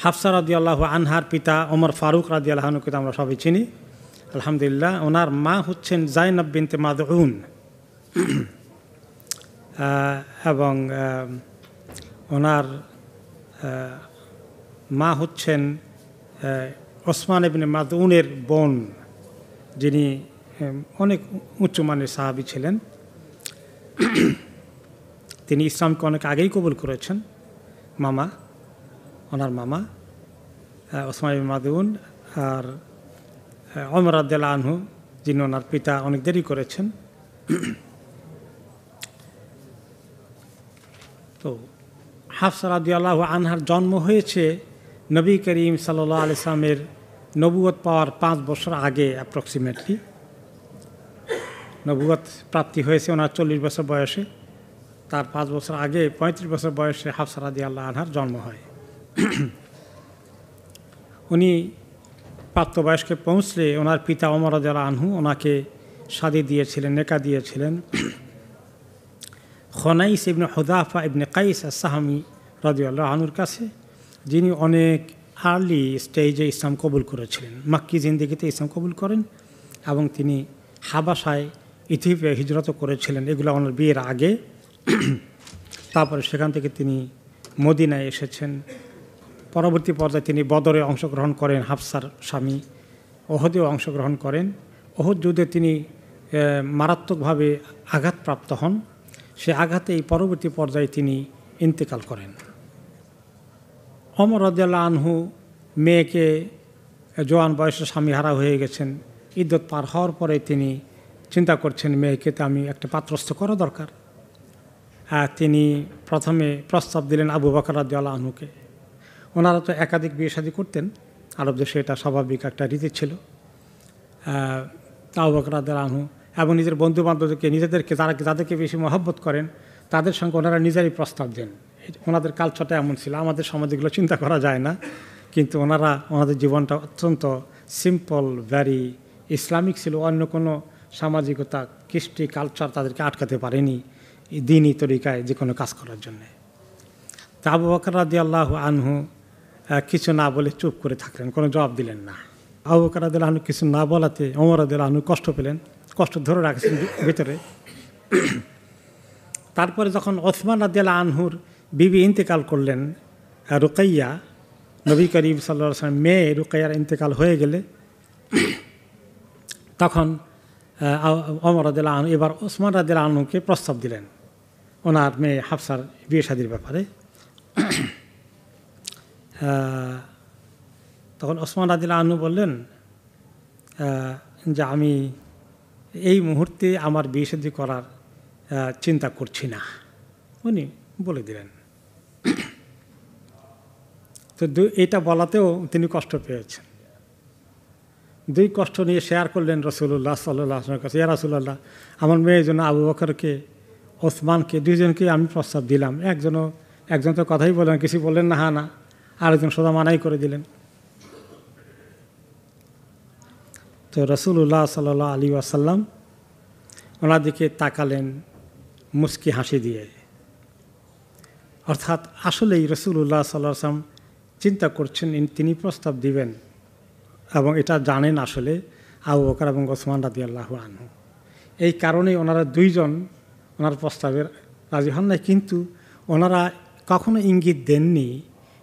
হাফসা রাদিয়াল্লাহু আনহার পিতা ওমর ফারুক রাদিয়াল্লাহু আনহুকে তো আমরা সবাই চিনি আলহামদুলিল্লাহ। ওনার মা হচ্ছেন জাইনাব বিনতে মাদউন এবং ওনার মা হচ্ছেন ওসমান ইবনে মাদউনের বোন, যিনি অনেক উচ্চমানের সাহাবী ছিলেন। তিনি ইসলামকে অনেক আগেই কবুল করেছেন। ওনার মামা ওসমান ইবনে মাদউন আর ওমর রাদিয়াল্লাহু আনহু, যিনি ওনার পিতা, অনেক দেরি করেছেন। তো হাফসা রাদিয়াল্লাহু আনহার জন্ম হয়েছে নবী করিম সাল্লাল্লাহু আলাইহি ওয়াসাল্লামের নবুয়ত পাওয়ার 5 বছর আগে। অ্যাপ্রক্সিমেটলি নবুয়ত প্রাপ্তি হয়েছে ওনার 40 বছর বয়সে। তার 5 বছর আগে 35 বছর বয়সে হাফসা রাদিয়াল্লাহু আনহার জন্ম হয়। উনি প্রাপ্তবয়স্কে পৌঁছলে ওনার পিতা ওমর রাদিয়াল্লাহু আনহু ওনাকে শাদী দিয়েছিলেন, নেকা দিয়েছিলেন খনাইস ইবনে হুযাফা ইবনে কাইস আস-সাহামী রাদিয়াল্লাহু আনহুর কাছে, যিনি অনেক আর্লি স্টেজে ইসলাম কবুল করেছিলেন। মাক্কি জিন্দেগিতে ইসলাম কবুল করেন এবং তিনি হাবাসায় ইথিওপিয়া হিজরত করেছিলেন, এগুলো ওনার বিয়ের আগে। তারপরে সেখান থেকে তিনি মদিনায় এসেছেন। পরবর্তী পর্যায়ে তিনি বদরে অংশগ্রহণ করেন, হাফসার স্বামী ওহদেও অংশগ্রহণ করেন। ওহদ যুদ্ধে তিনি মারাত্মকভাবে আঘাতপ্রাপ্ত হন। সে আঘাতে এই পরবর্তী পর্যায়ে তিনি ইন্তেকাল করেন। ওমর রাদিয়াল্লাহু আনহু মেয়েকে জোয়ান বয়সে স্বামী হারা হয়ে গেছেন। ইদ্যত পার হওয়ার পরে তিনি চিন্তা করছেন মেয়েকে তো আমি একটা পাত্রস্থ করা দরকার। তিনি প্রথমে প্রস্তাব দিলেন আবু বকর রাদিয়াল্লাহু আনহুকে। ওনারা তো একাধিক বিয়ে শাদী করতেন, আরব দেশে এটা স্বাভাবিক একটা রীতি ছিল। আবু বকর রাদিয়াল্লাহু আনহু এবং নিজের বন্ধু বান্ধবদেরকে, নিজেদেরকে যাদেরকে বেশি মহব্বত করেন তাদের সঙ্গে ওনারা নিজেরই প্রস্তাব দেন। ওনাদের কালচারটা এমন ছিল, আমাদের সমাজগুলো চিন্তা করা যায় না, কিন্তু ওনাদের জীবনটা অত্যন্ত সিম্পল, ভ্যারি ইসলামিক ছিল। অন্য কোনো সামাজিকতা, কৃষ্টি, কালচার তাদেরকে আটকাতে পারেনি দ্বীনি তরিকায় যে কোনো কাজ করার জন্যে। তা আবু বকর রাদিয়াল্লাহু আনহু কিছু না বলে চুপ করে থাকলেন, কোনো জবাব দিলেন না। আবু বকর রাদিয়াল্লাহু আনহু কিছু না বলাতে ওমর রাদিয়াল্লাহু আনহু কষ্ট পেলেন, কষ্ট ধরে রাখছেন ভিতরে। তারপরে যখন ওসমান রাদিয়াল্লাহু আনহুর বিবি ইন্তেকাল করলেন, রুকাইয়া, নবী করিম সাল্লাল্লাহু আলাইহি ওয়াসাল্লাম মেয়ে রুকাইয়ার ইন্তেকাল হয়ে গেলে তখন ওমর রাদিয়াল্লাহু আনহু এবার ওসমান রাদিয়াল্লাহু আনহুকে প্রস্তাব দিলেন ওনার মেয়ে হাফসার বিয়ে শাদীর ব্যাপারে। তখন ওসমান রাদিয়াল্লাহু আনহু বললেন যে আমি এই মুহূর্তে আমার বিয়ে শাদী করার চিন্তা করছি না, উনি বলে দিলেন। তো এটা বলাতেও তিনি কষ্ট পেয়েছেন। দুই কষ্ট নিয়ে শেয়ার করলেন রাসূলুল্লাহ সাল্লাল্লাহু আলাইহি ওয়াসাল্লামের কাছে। ইয়া রাসূলুল্লাহ, আমার মেয়ের জন্য আবু বকরকে, ওসমানকে, দুইজনকে আমি প্রস্তাব দিলাম। একজন তো কথাই বললেন, কিছু বললেন না, হা না, আরেকজন সোজা মানাই করে দিলেন। তো রাসূলুল্লাহ সাল্লাল্লাহু আলাইহি ওয়াসাল্লাম ওনার দিকে তাকালেন মুস্কি হাসি দিয়ে। অর্থাৎ আসলেই রাসূলুল্লাহ সাল্লাল্লাহু আলাইহি ওয়াসাল্লাম চিন্তা করছেন তিনি প্রস্তাব দিবেন এবং এটা জানেন আসলে আবু বকর এবং ওসমান রাদিয়াল্লাহু আনহু। এই কারণেই ওনারা দুইজন ওনার প্রস্তাবের রাজি হন নাই, কিন্তু ওনারা কখনো ইঙ্গিত দেননি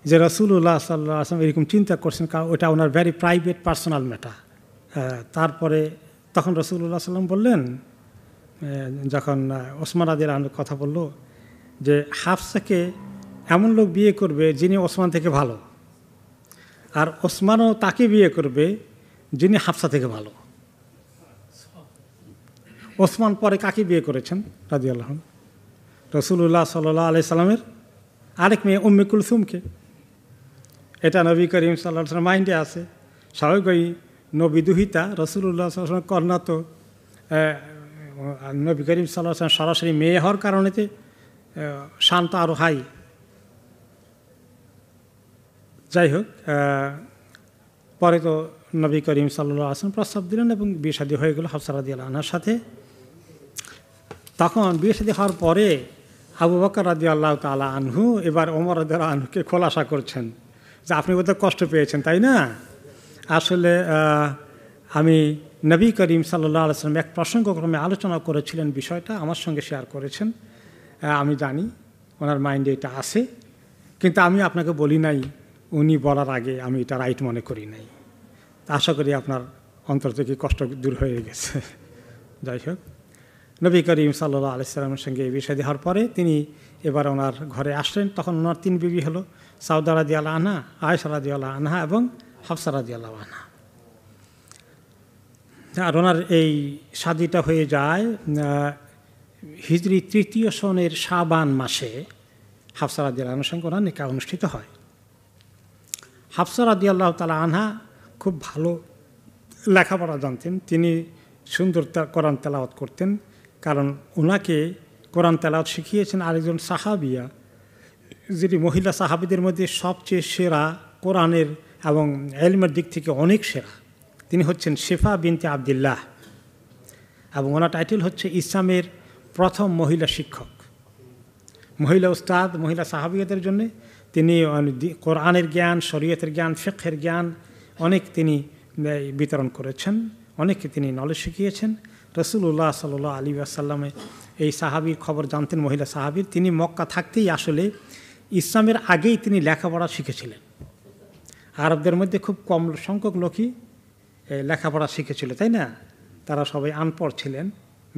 যে রাসূলুল্লাহ সাল্লাল্লাহু আলাইহি ওয়াসাল্লাম এরকম চিন্তা করছেন, কারণ ওটা ওনার ভেরি প্রাইভেট পার্সোনাল ম্যাটার। তারপরে তখন রাসূলুল্লাহ সাল্লাল্লাহু আলাইহি ওয়াসাল্লাম বললেন, যখন ওসমান রাদিয়াল্লাহু আনহু কথা বলল, যে হাফসাকে এমন লোক বিয়ে করবে যিনি ওসমান থেকে ভালো, আর ওসমানও তাকে বিয়ে করবে যিনি হাফসা থেকে ভালো। ওসমান পরে কাকে বিয়ে করেছেন রাদিয়াল্লাহু আনহু? রাসূলুল্লাহ সাল্লাল্লাহু আলাইহি সাল্লামের আরেক মেয়ে উম্মে কুলসুমকে। এটা নবী করিম সাল্লাল্লাহু আলাইহি ওয়াসাল্লাম মাইন্ডে আছে। স্বাভাবিকই নবী দুহিতা রাসূলুল্লাহ সাল্লাল্লাহু আলাইহি ওয়াসাল্লাম কন্যা, তো নবী করিম সাল্লাল্লাহু আলাইহি ওয়াসাল্লাম সরাসরি মেয়ে হওয়ার কারণেতে শান্ত আরও হাই। যাই হোক, পরে তো নবী করিম সাল্লাল্লাহু আলাইহি ওয়াসাল্লাম প্রস্তাব দিলেন এবং বিয়ে শাদী হয়ে গেল হাফসা রাদিয়াল্লাহু আনহার সাথে। তখন বিয়ে শাদী হওয়ার পরে আবু বকর রাদিয়াল্লাহু তাআলা আনহু এবার ওমর রাদিয়াল্লাহু আনহুকে খোলাসা করছেন যে আপনি বোধহয় কষ্ট পেয়েছেন, তাই না? আসলে আমি নবী করিম সাল্লাল্লাহু আলাইহি ওয়াসাল্লাম এক প্রসঙ্গক্রমে আলোচনা করেছিলেন, বিষয়টা আমার সঙ্গে শেয়ার করেছেন। আমি জানি ওনার মাইন্ডে এটা আছে, কিন্তু আমি আপনাকে বলি নাই, উনি বলার আগে আমি এটা রাইট মনে করি নাই। আশা করি আপনার অন্তর থেকে কষ্ট দূর হয়ে গেছে। যাই হোক, নবী করিম সাল্লাল্লাহু আলাইহি ওয়াসাল্লামের সঙ্গে এই বিষয় দেওয়ার পরে তিনি এবার ওনার ঘরে আসলেন। তখন ওনার 3 বিবি হলো, সাউদা রাদিয়াল্লাহু আনহা, আয়েশা রাদিয়াল্লাহু আনহা এবং হাফসা রাদিয়াল্লাহু আনহা। আর ওনার এই শাদীটা হয়ে যায় হিজরি 3য় সনের শাবান মাসে। হাফসা রাদিয়াল্লাহু আনহার সঙ্গে ওনার নিকাহ অনুষ্ঠিত হয়। হাফসা রাদিয়াল্লাহু তাআলা আনহা খুব ভালো লেখাপড়া জানতেন। তিনি সুন্দর কোরআন তেলাওয়াত করতেন, কারণ ওনাকে কোরআন তেলাওয়াত শিখিয়েছেন আরেকজন সাহাবিয়া, যিনি মহিলা সাহাবিদের মধ্যে সবচেয়ে সেরা, কোরআনের এবং ইলমের দিক থেকে অনেক সেরা। তিনি হচ্ছেন শেফা বিনতে আবদুল্লাহ, এবং ওনার টাইটেল হচ্ছে ইসলামের প্রথম মহিলা শিক্ষক, মহিলা উস্তাদ। মহিলা সাহাবিয়াদের জন্য তিনি কোরআনের জ্ঞান, শরীয়তের জ্ঞান, ফিকহের জ্ঞান অনেক তিনি বিতরণ করেছেন, অনেককে তিনি নলেজ শিখিয়েছেন। রাসূলুল্লাহ সাল্লাল্লাহু আলাইহি ওয়াসাল্লামে এই সাহাবীর খবর জানতেন, মহিলা সাহাবীর। তিনি মক্কা থাকতেই আসলে ইসলামের আগেই তিনি লেখাপড়া শিখেছিলেন। আরবদের মধ্যে খুব কম সংখ্যক লোকই লেখাপড়া শিখেছিল, তাই না? তারা সবাই আনপড় ছিলেন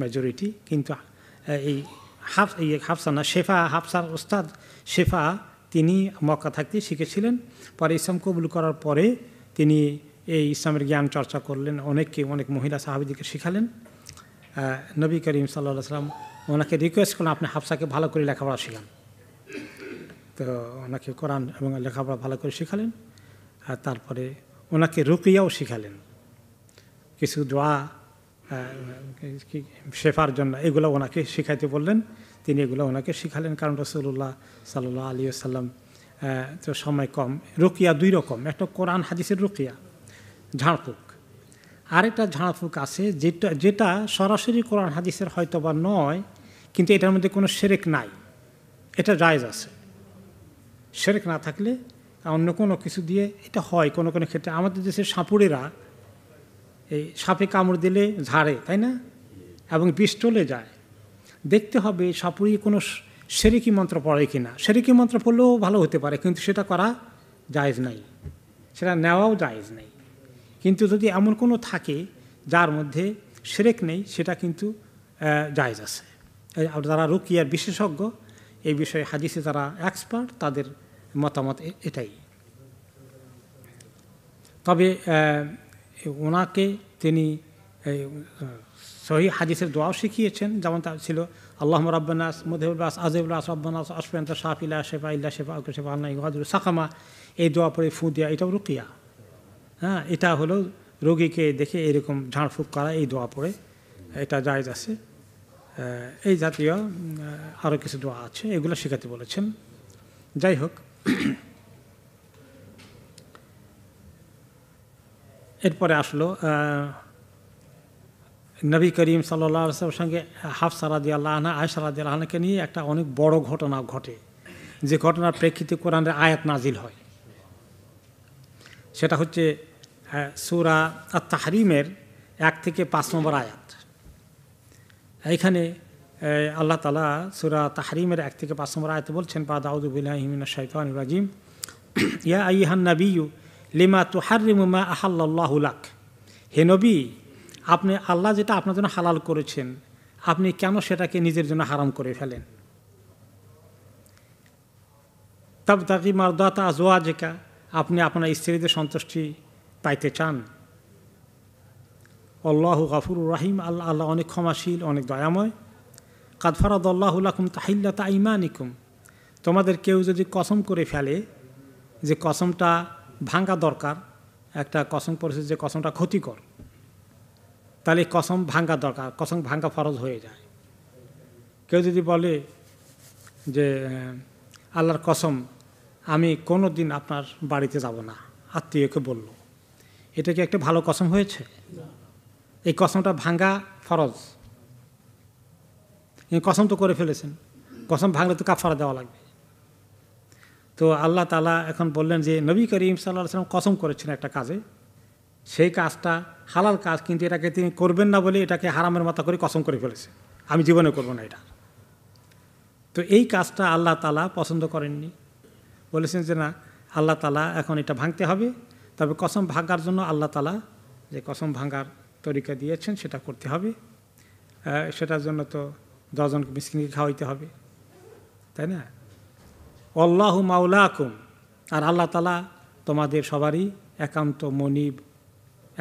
মেজরিটি। কিন্তু এই হাফসা না, শেফা, হাফসার ওস্তাদ শেফা, তিনি মক্কা থাকতেই শিখেছিলেন। পরে ইসলাম কবুল করার পরে তিনি এই ইসলামের জ্ঞান চর্চা করলেন, অনেক মহিলা সাহাবীদেরকে শিখালেন। নবী করিম সাল্লাল্লাহু আলাইহি ওয়াসাল্লাম ওনাকে রিকোয়েস্ট করলেন, আপনি হাফসাকে ভালো করে লেখাপড়া শেখান। তো ওনাকে কোরআন এবং লেখাপড়া ভালো করে শিখালেন। আর তারপরে ওনাকে রুকিয়াও শিখালেন, কিছু দোয়া শেফার জন্য, এগুলো ওনাকে শিখাইতে বললেন। তিনি এগুলো ওনাকে শিখালেন, কারণ রাসূলুল্লাহ সাল্লাল্লাহু আলাইহি ওয়াসাল্লাম তো সময় কম। রুকিয়া 2 রকম, একটা কোরআন হাদিসের রুকিয়া, ঝাড়ফুঁক, আরেকটা ঝাড়ফুঁক আছে যেটা সরাসরি কোরআন হাদিসের হয়তো বা নয়, কিন্তু এটার মধ্যে কোনো শিরক নাই, এটা জায়েজ আছে। শিরক না থাকলে অন্য কোনো কিছু দিয়ে এটা হয় কোনো কোনো ক্ষেত্রে। আমাদের দেশের সাপুড়েরা এই সাপে কামড় দিলে ঝাড়ে, তাই না? এবং বিষ চলে যায়। দেখতে হবে সাপুড়ি কোনো শিরকি মন্ত্র পড়ে কিনা। শিরকি মন্ত্র পড়লেও ভালো হতে পারে, কিন্তু সেটা করা জায়েজ নাই, সেটা নেওয়াও জায়েজ নেই। কিন্তু যদি এমন কোনো থাকে যার মধ্যে শিরক নেই, সেটা কিন্তু জায়েজ আছে। যারা রুকিয়ার বিশেষজ্ঞ, এই বিষয়ে হাদিসে যারা এক্সপার্ট, তাদের মতামত এটাই। তবে ওনাকে তিনি সহিহ হাদিসের দোয়াও শিখিয়েছেন, যেমন তা ছিল আল্লাহুম্মা রাব্বানাস মুযহিবুল বাস আযহিবুল বাস রাব্বানাস আশফি আনতা শাফি লা শিফা ইল্লা শিফাউকা শিফাআন লা ইউগাদিরু সাকামা। এই দোয়া পড়ে ফু দেওয়া, এটাও রুকিয়া। হ্যাঁ, এটা হলো রোগীকে দেখে এরকম ঝাড়ফুঁক করা, এই দোয়া পড়ে, এটা জায়েজ আছে। এই জাতীয় আরও কিছু দোয়া আছে, এগুলো শেখাতে বলেছেন। যাই হোক, এরপরে আসলো নবী করিম সাল্লাল্লাহু আলাইহি ওয়াসাল্লামের সঙ্গে হাফসা রাদিয়াল্লাহু আনহা, আয়েশা রাদিয়াল্লাহু আনহাকে নিয়ে একটা অনেক বড় ঘটনা ঘটে, যে ঘটনার প্রেক্ষিতে কোরআনের আয়াত নাজিল হয়। সেটা হচ্ছে সূরা আত-তাহরিমের 1 থেকে 5 নম্বর আয়াত। এইখানে আল্লাহ তাআলা সূরা তাহরিমের 1 থেকে 5 নম্বর আয়াতে বলছেন, বা'দা আউযু বিল্লাহি মিনাশ শাইতানির রাজিম, ইয়া আইয়ুহান নাবিয়্যু লিমা তুহাররিমু মা আহাল্লাল্লাহু লাক। হে নবী, আপনি আল্লাহ যেটা আপনার জন্য হালাল করেছেন, আপনি কেন সেটাকে নিজের জন্য হারাম করে ফেলেন? তাবতাগি মারদাতা আজওয়াজিকা, আপনি আপনার স্ত্রীদের সন্তুষ্টি পাইতে চান। আল্লাহু গাফুরুর রহিম, আল্লাহ অনেক ক্ষমাশীল, অনেক দয়াময়। কাদ ফারাদাল্লাহু লাকুম তাহিল্লাতা আইমানিকুম, তোমাদের কেউ যদি কসম করে ফেলে, যে কসমটা ভাঙা দরকার, একটা কসম করেছে যে কসমটা ক্ষতিকর, তাহলে কসম ভাঙা দরকার, কসম ভাঙা ফরজ হয়ে যায়। কেউ যদি বলে যে আল্লাহর কসম আমি কোনো দিন আপনার বাড়িতে যাব না, আত্মীয়কে বলল, এটা কি একটা ভালো কসম হয়েছে? এই কসমটা ভাঙা ফরজ, কসম তো করে ফেলেছেন, কসম ভাঙলে তো কাফারা দেওয়া লাগবে। তো আল্লাহ তাআলা এখন বললেন যে নবী করিম সাল্লাল্লাহু আলাইহি ওয়াসাল্লাম কসম করেছেন একটা কাজে, সেই কাজটা হালাল কাজ, কিন্তু এটাকে তিনি করবেন না বলে এটাকে হারামের মতো করে কসম করে ফেলেছে, আমি জীবনে করব না এটা। তো এই কাজটা আল্লাহ তাআলা পছন্দ করেননি, বলেছেন যে না, আল্লাহ তাআলা এখন এটা ভাঙতে হবে। তবে কসম ভাঙার জন্য আল্লাহ তাআলা যে কসম ভাঙার তরিকা দিয়েছেন সেটা করতে হবে। সেটার জন্য তো 10 জনকে মিসকিনকে খাওয়াইতে হবে, তাই না? আল্লাহু মাওলাকুম, আর আল্লাহ তাআলা তোমাদের সবারই একান্ত মনিব,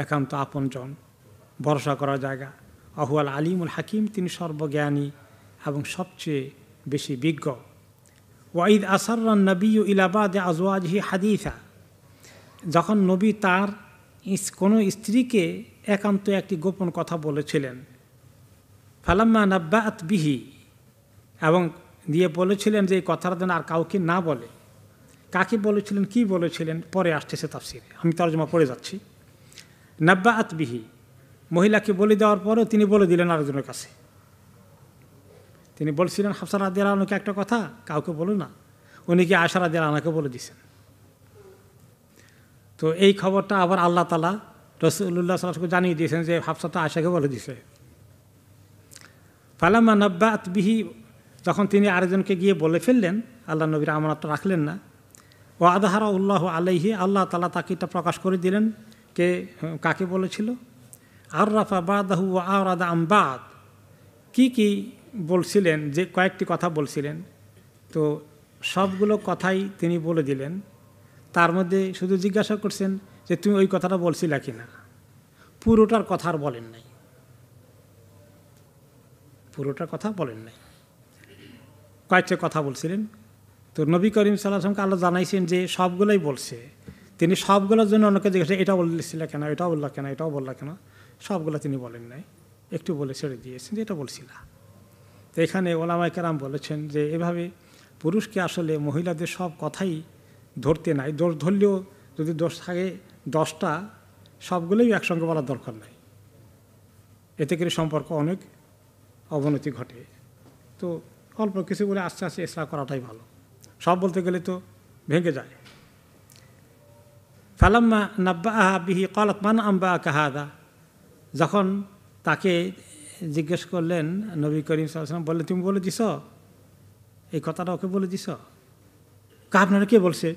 একান্ত আপনজন, ভরসা করার জায়গা। আহুয়াল আলিমুল হাকিম, তিনি সর্বজ্ঞানী এবং সবচেয়ে বেশি বিজ্ঞ। ওয়াইদ আসাররান নবিয়্যু ইলা বাদি আজওয়াজিহি হাদিসা, যখন নবী তার কোনো স্ত্রীকে একান্ত একটি গোপন কথা বলেছিলেন, ফালাম্মা নাব্বাআত বিহি, এবং দিয়ে বলেছিলেন যে এই কথাটা যেন আর কাউকে না বলে। কাকে বলেছিলেন, কি বলেছিলেন, পরে আসতেছে তাফসিরে, আমি তরজমা পড়ে যাচ্ছি। নাব্বাআত বিহি, মহিলাকে বলে দেওয়ার পরও তিনি বলে দিলেন আরেকজনের কাছে। তিনি বলছিলেন হাফসা রাদিয়াল্লাহু আনহাকে একটা কথা, কাউকে বলো না, উনি কি আয়েশা রাদিয়াল্লাহু আনহাকে বলে দিয়েছেন। তো এই খবরটা আবার আল্লাহ তাআলা রাসূলুল্লাহ সাল্লাল্লাহু আলাইহি ওয়াসাল্লামকে জানিয়ে দিয়েছেন যে হাফসা তো আয়েশাকে বলে দিয়েছে। ফালাম্মা নাব্বাআত বিহি, যখন তিনি আরেকজনকে গিয়ে বলে ফেললেন, আল্লাহ নবীর আমানতটা রাখলেন না। ওয়া আযহারাহুল্লাহু আলাইহি, আল্লাহ তাআলা তাকে এটা প্রকাশ করে দিলেন কে কাকে বলেছিল। আররাফা বাদাহু ওয়া আরাদা আন বাদ, কি বলছিলেন, যে কয়েকটি কথা বলছিলেন, তো সবগুলো কথাই তিনি বলে দিলেন। তার মধ্যে শুধু জিজ্ঞাসা করছেন যে তুমি ওই কথাটা বলছিলা কিনা, পুরোটার কথা আর বলেন নাই, পুরোটার কথা বলেন নাই, কয়েকটা কথা বলছিলেন। তো নবী করিম সাল্লাল্লাহু আলাইহি ওয়াসাল্লামকে আল্লাহ জানাইছেন যে সবগুলোই বলছে, তিনি সবগুলোর জন্য অনেকে জিজ্ঞাসা, এটা বলছিল কেন, এটাও বললা কেন, এটাও বললা কেন, সবগুলো তিনি বলেন নাই, একটু বলে ছেড়ে দিয়েছেন যে এটা বলছিলা। তো এখানে ওলামায়ে কেরাম বলেছেন যে এভাবে পুরুষকে আসলে মহিলাদের সব কথাই ধরতে নাই, দোষ ধরলেও যদি দোষ থাকে 10টা, সবগুলোই একসঙ্গে বলার দরকার নাই, এতে করে সম্পর্ক অনেক অবনতি ঘটে। তো অল্প কিছু বলে আস্তে আস্তে ইসলাহ করাটাই ভালো, সব বলতে গেলে তো ভেঙে যায়। ফালাম্মা নাব্বাআহা বিহি ক্বালাত মান আনবাআকা হাযা, যখন তাকে জিজ্ঞেস করলেন নবী করিম সাল্লাল্লাহু আলাইহি ওয়াসাল্লাম, বললেন তুমি বলে দিছ এই কথাটা, ওকে বলে দিছ? আপনারা কে বলছে?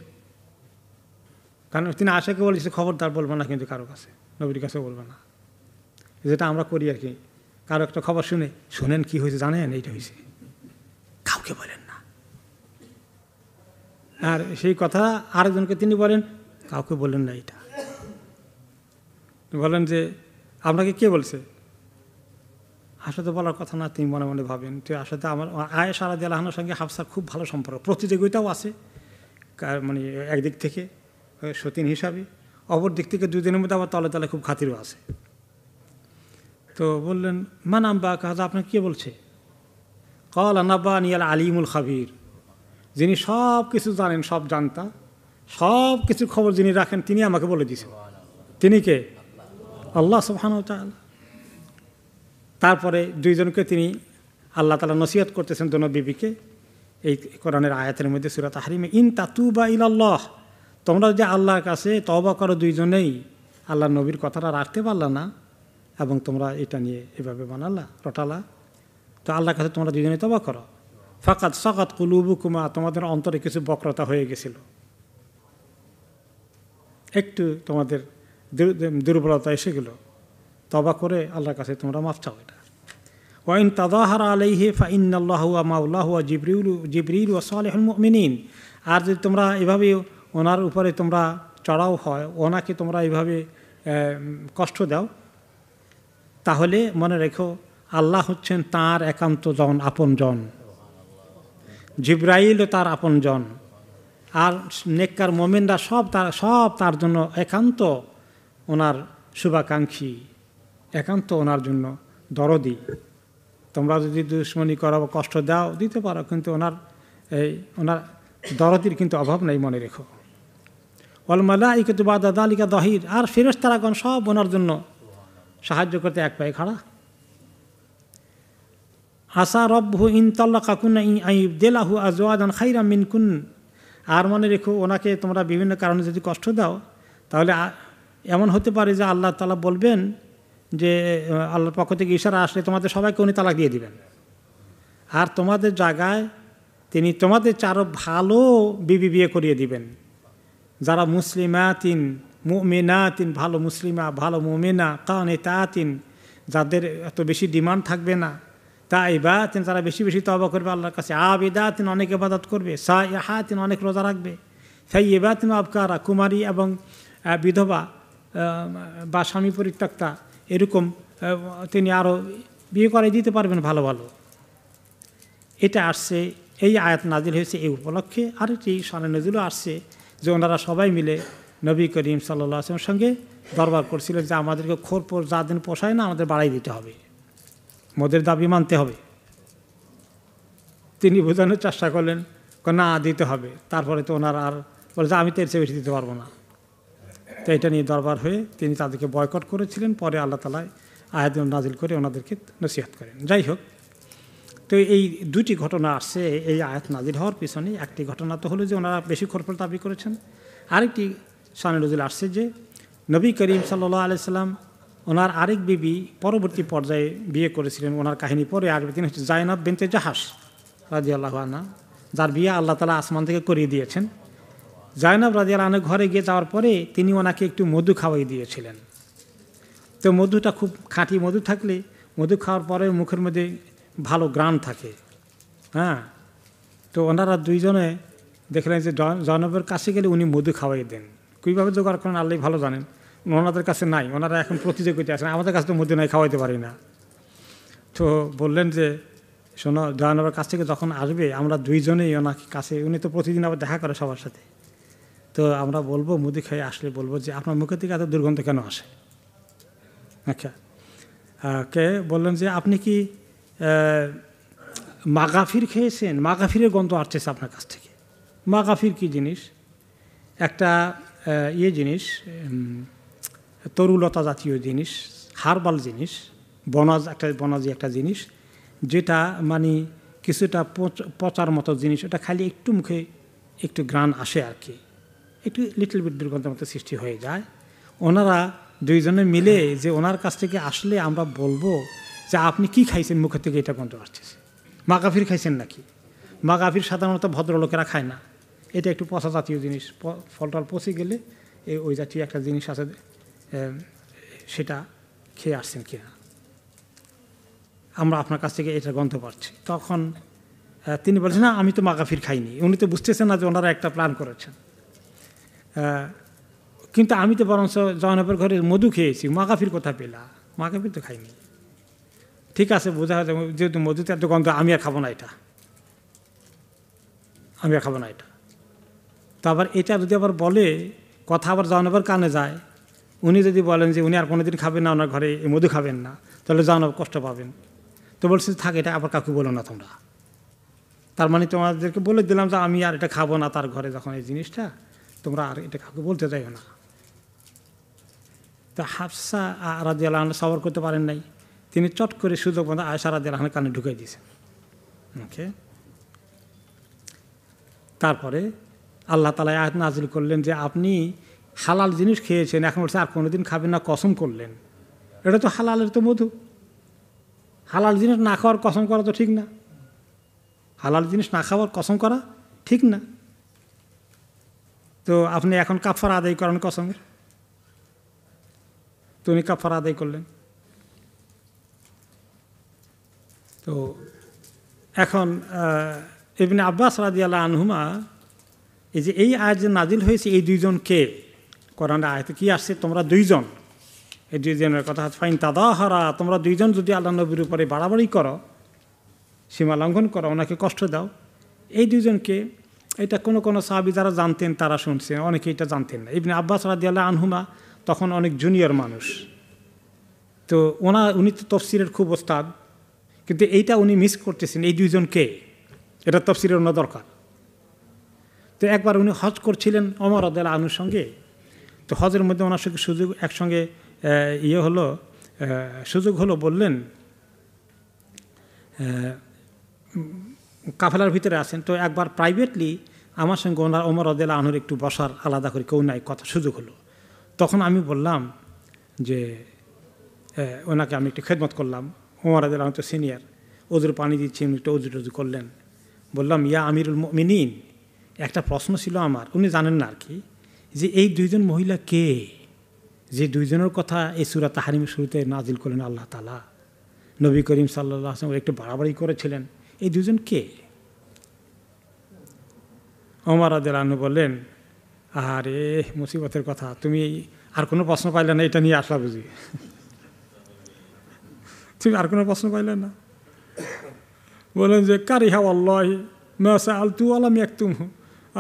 কারণ তিনি আয়েশাকে বলেছে খবরদার বলবে না কিন্তু কারো কাছে, নবীর কাছে বলবে না, যেটা আমরা করি আর কি। কারো একটা খবর শুনেন কি হয়েছে জানেন, এইটা হয়েছে, কাউকে বলেন না। আর সেই কথা আরেকজনকে তিনি বলেন, কাউকে বলেন না এটা। বলেন যে আপনাকে কে বলছে? আসলে বলার কথা না, তিনি মনে মনে ভাবেন। তো আসলে আমার আয়েশা রাদিয়াল্লাহু আনহার সঙ্গে হাফসার খুব ভালো সম্পর্ক, প্রতিযোগিতাও আছে, মানে একদিক থেকে সতীন হিসাবে, অপর দিক থেকে দুজনের মধ্যে আবার তলে তলে খুব খাতিরও আছে। তো বললেন মান আনবাআকা হাযা, আপনাকে কে বলছে? ক্বালা নাব্বাআনি আল আলিমুল খাবীর, যিনি সব কিছু জানেন, সব জানতা, সব কিছু খবর যিনি রাখেন, তিনি আমাকে বলে দিয়েছেন। তিনি কে? আল্লাহ সুবহানাহু ওয়া তাআলা। তারপরে দুইজনকে তিনি আল্লাহ তাআলা নসিহত করতেছেন দোনো বিবিকে এই কোরআনের আয়াতের মধ্যে সূরা তাহরিমে, ইন তাতুবা ইলাল্লাহ, তোমরা যদি আল্লাহর কাছে তওবা করো দুইজনেই, আল্লাহ নবীর কথাটা রাখতে পারলা না এবং তোমরা এটা নিয়ে এভাবে বানালা রটালা, তো আল্লাহর কাছে তোমরা দুইজনেই তওবা করো। ফাকাদ সাকাত কুলুবুকুমা, তোমাদের অন্তরে কিছু বক্রতা হয়ে গেছিল, একটু তোমাদের দুর্বলতা এসে গেল, তওবা করে আল্লাহর কাছে তোমরা মাফ চাও। এটা ওয়াইন তাযাহারা আলাইহি ফাইন্নাল্লাহু ওয়া মাওলাহু ওয়া জিবরিল ওয়া সালিহুল মুমিনিন, আর যদি তোমরা এভাবে ওনার উপরে তোমরা চড়াও হয়, ওনাকে তোমরা এইভাবে কষ্ট দাও, তাহলে মনে রেখো আল্লাহ হচ্ছেন তাঁর একান্ত জন, আপন জন, জিবরাইলও তার আপন জন, আর নেককার মুমিনরা সব তার জন্য একান্ত ওনার শুভাকাঙ্ক্ষী, একান্ত ওনার জন্য দরদি। তোমরা যদি দুশমনি করো, কষ্ট দাও, দিতে পারো, কিন্তু ওনার দরদির কিন্তু অভাব নেই, মনে রেখো। ওয়াল মালাইকাতু বাদা যালিকা যাহির, আর ফেরেশতাগণ সব ওনার জন্য সাহায্য করতে এক পায়ে খাড়া। আসা রব্বুহু ইন তাল্লাকাকুন্না আন ইবদিলাহু আজওয়াজান খায়রাম মিনকুন, আর মনে রেখো ওনাকে তোমরা বিভিন্ন কারণে যদি কষ্ট দাও তাহলে এমন হতে পারে যে আল্লাহ তাআলা বলবেন যে আল্লাহর পক্ষ থেকে ইশারা আসলে তোমাদের সবাইকে উনি তালাক দিয়ে দিবেন, আর তোমাদের জায়গায় তিনি তোমাদের চারো ভালো বিবি বিয়ে করিয়ে দিবেন, যারা মুসলিমাতিন মুমিনাতিন, ভালো মুসলিমা ভালো মুমিনা, কানিতাতিন, যাদের এত বেশি ডিমান্ড থাকবে না, তাইবাতিন, যারা বেশি বেশি তওবা করবে আল্লাহর কাছে, আবিদাতিন, অনেক ইবাদত করবে, সাইহাতিন, অনেক রোজা রাখবে, সাইয়্যিবাতিন আবকারা, কুমারী এবং বিধবা বা স্বামী পরিত্যক্তা, এরকম তিনি আরও বিয়ে করে দিতে পারবেন ভালো ভালো। এটা আসছে, এই আয়াত নাজিল হয়েছে এই উপলক্ষে। আরেকটি শানে নজুলও আসছে যে ওনারা সবাই মিলে নবী করিম সাল্লাল্লাহু আলাইহি ওয়াসাল্লামের সঙ্গে দরবার করছিলেন যে আমাদেরকে খোরপোর যা দিন পোষায় না আমাদের বাড়াই দিতে হবে, মদের দাবি মানতে হবে। তিনি বোঝানোর চেষ্টা করলেন না দিতে হবে। তারপরে তো ওনারা আর বলে যে আমি তো এর চেয়ে বেশি দিতে পারবো না। তো এটা নিয়ে দরবার হয়ে তিনি তাদেরকে বয়কট করেছিলেন। পরে আল্লাহ তাআলা আয়াত নাজিল করে ওনাদেরকে নসিহত করেন। যাই হোক, তো এই দুটি ঘটনা আসছে এই আয়াত নাজিল হওয়ার পিছনে। একটি ঘটনা তো হলো যে ওনারা বেশি খরপোর দাবি করেছেন, আরেকটি শানে নজুল আসছে যে নবী করিম সাল্লাল্লাহু আলাইহি সাল্লাম ওনার আরেক বিবি পরবর্তী পর্যায়ে বিয়ে করেছিলেন, ওনার কাহিনী পরে আসবে। তিনি হচ্ছে জায়নাব বিনতে জাহাশ রাদিয়াল্লাহু আনহা, যার বিয়ে আল্লাহ তাআলা আসমান থেকে করিয়ে দিয়েছেন। জায়নাব রাদিয়াল্লাহু আনহা ঘরে গিয়ে যাওয়ার পরে তিনি ওনাকে একটু মধু খাওয়াই দিয়েছিলেন। তো মধুটা খুব খাঁটি মধু থাকলে মধু খাওয়ার পরে মুখের মধ্যে ভালো গ্রাণ থাকে। হ্যাঁ, তো ওনারা দুইজনে দেখলেন যে জয়নবের কাছে গেলে উনি মধু খাওয়াই দেন। কীভাবে জোগাড় করেন আল্লাহ ভালো জানেন, ওনাদের কাছে নাই, ওনারা এখন প্রতিযোগিতা আছেন, আমাদের কাছে তো মধু নাই, খাওয়াইতে পারি না। তো বললেন যে শোনো, জয়নবের কাছ থেকে যখন আসবে আমরা দুইজনেই ওনাকে কাছে, উনি তো প্রতিদিন আবার দেখা করে সবার সাথে, তো আমরা বলবো মধু খেয়ে আসলে বলবো যে আপনার মুখের থেকে এত দুর্গন্ধ কেন আসে। আচ্ছা, কে বললেন যে আপনি কি মাগাফির খেয়েছেন? মাগাফিরের গন্ধ আসতেছে আপনার কাছ থেকে। মাগাফির কি জিনিস? একটা জিনিস, তরুলতা জাতীয় জিনিস, হার্বাল জিনিস, বনাজি একটা জিনিস, যেটা মানে কিছুটা পচার মতো জিনিস। এটা খালি একটু মুখে একটু ঘ্রাণ আসে আর কি, একটু লিটল বিট দুর্গন্ধের মতো সৃষ্টি হয়ে যায়। ওনারা দুইজনে মিলে যে ওনার কাছ থেকে আসলে আমরা বলবো যে আপনি কি খাইছেন, মুখের থেকে এটা গন্ধ আসতেছে, মাগাফির খাইছেন নাকি? মাগাফির সাধারণত ভদ্রলোকেরা খায় না, এটা একটু পচা জাতীয় জিনিস, ফলটল পচে গেলে ওই জাতীয় একটা জিনিস আছে, সেটা খেয়ে আসছেন কিনা, আমরা আপনার কাছ থেকে এটা গন্ধ পাচ্ছি। তখন তিনি বলছেন না আমি তো মাগাফির খাইনি। উনি তো বুঝতেছেন না যে ওনারা একটা প্ল্যান করেছেন, কিন্তু আমি তো বরঞ্চ জয়নবের ঘরে মধু খেয়েছি, মাগাফির কথা পেলা, মাগাফির তো খাইনি। ঠিক আছে, বোঝা যায় যেহেতু মধুতে এত গন্ধ, আমি আর খাবো না এটা, আমি আর খাবো না এটা। তো আবার এটা যদি আবার বলে কথা আবার জয়নবের কানে যায়, উনি যদি বলেন যে উনি আর কোনোদিন খাবেন না, ওনার ঘরে এই মধু খাবেন না, তাহলে জয়নব কষ্ট পাবেন। তো বলছে থাক, এটা আবার কাউকে বলো না তোমরা। তার মানে তোমাদেরকে বলে দিলাম যে আমি আর এটা খাবো না তার ঘরে যখন এই জিনিসটা, তোমরা আর এটা কাউকে বলতে যাইও না। তো হাফসা রাদিয়াল্লাহু আনহা সবর করতে পারেন নাই, তিনি চট করে সুযোগ মতো আয়েশা রাদিয়াল্লাহু আনহার কানে ঢুকাই দিয়েছেন। ওকে, তারপরে আল্লাহ তাআলা আয়াত নাজিল করলেন যে আপনি হালাল জিনিস খেয়েছেন, এখন বলছে আর কোনোদিন খাবেন না, কসম করলেন। এটা তো হালালের তো মধু, হালাল জিনিস না খাওয়ার কসম করা তো ঠিক না, হালাল জিনিস না খাওয়ার কসম করা ঠিক না। তো আপনি এখন কাফারা আদায় করেন কসমের, তো উনি কাফারা আদায় করলেন। তো এখন ইবনে আব্বাস রাদিয়াল্লাহু আনহুমা, এই যে এই আয়াত যে নাজিল হয়েছে, এই দুইজনকে কোরআনের আয়াতে কি আসছে, তোমরা দুইজন, এই দুইজনের কথা, ফাইন তাদাহারা, তোমরা দুইজন যদি আল্লাহ নবীর উপরে বাড়াবাড়ি করো, সীমা লঙ্ঘন করো, ওনাকে কষ্ট দাও। এই দুইজনকে, এটা কোনো কোনো সাহাবী যারা জানতেন তারা শুনছেন, অনেকে এটা জানতেন না। ইবনে আব্বাস রাদিয়াল্লাহু আনহুমা তখন অনেক জুনিয়র মানুষ, তো উনি তো তফসিরের খুব ওস্তাদ, কিন্তু এইটা উনি মিস করতেছেন, এই দুইজনকে, এটা তফসিরের অন্য দরকার। তো একবার উনি হজ করছিলেন ওমর রাদিয়াল্লাহু আনহুর সঙ্গে, তো হজের মধ্যে ওনার সঙ্গে একসঙ্গে সুযোগ হলো, বললেন কাফেলার ভিতরে আছেন, তো একবার প্রাইভেটলি আমার সঙ্গে ওমর রাদিয়াল্লাহু আনহুর একটু বসার আলাদা করে কেউ নাই, কথা সুযোগ হলো। তখন আমি বললাম যে ওনাকে আমি একটু খেদমত করলাম, ওমর রাদিয়াল্লাহু আনহু তো সিনিয়র, ওজুর পানি দিচ্ছি, উনি একটু টজু করলেন। বললাম, ইয়া আমিরুল মুমিনিন, একটা প্রশ্ন ছিল আমার, উনি জানেন না আর কি, যে এই দুইজন মহিলা কে, যে দুইজনের কথা এই সূরা তাহরিমের শুরুতে নাজিল করলেন আল্লাহ তাআলা, নবী করিম সাল্লাল্লাহু আলাইহি ওয়াসাল্লাম একটু বাড়াবাড়ি করেছিলেন, এই দুজন কে? ওমর রাদিয়াল্লাহু আনহু বললেন, আরে মুসিবতের কথা, তুমি আর কোনো প্রশ্ন পাইলে না, এটা নিয়ে আসলা বুঝি? তুমি আর কোনো প্রশ্ন পাইলে না? বলেন যে কারিহা আল্লাহি মা সাআলতু ওয়া লাম ইয়াকতুমহু,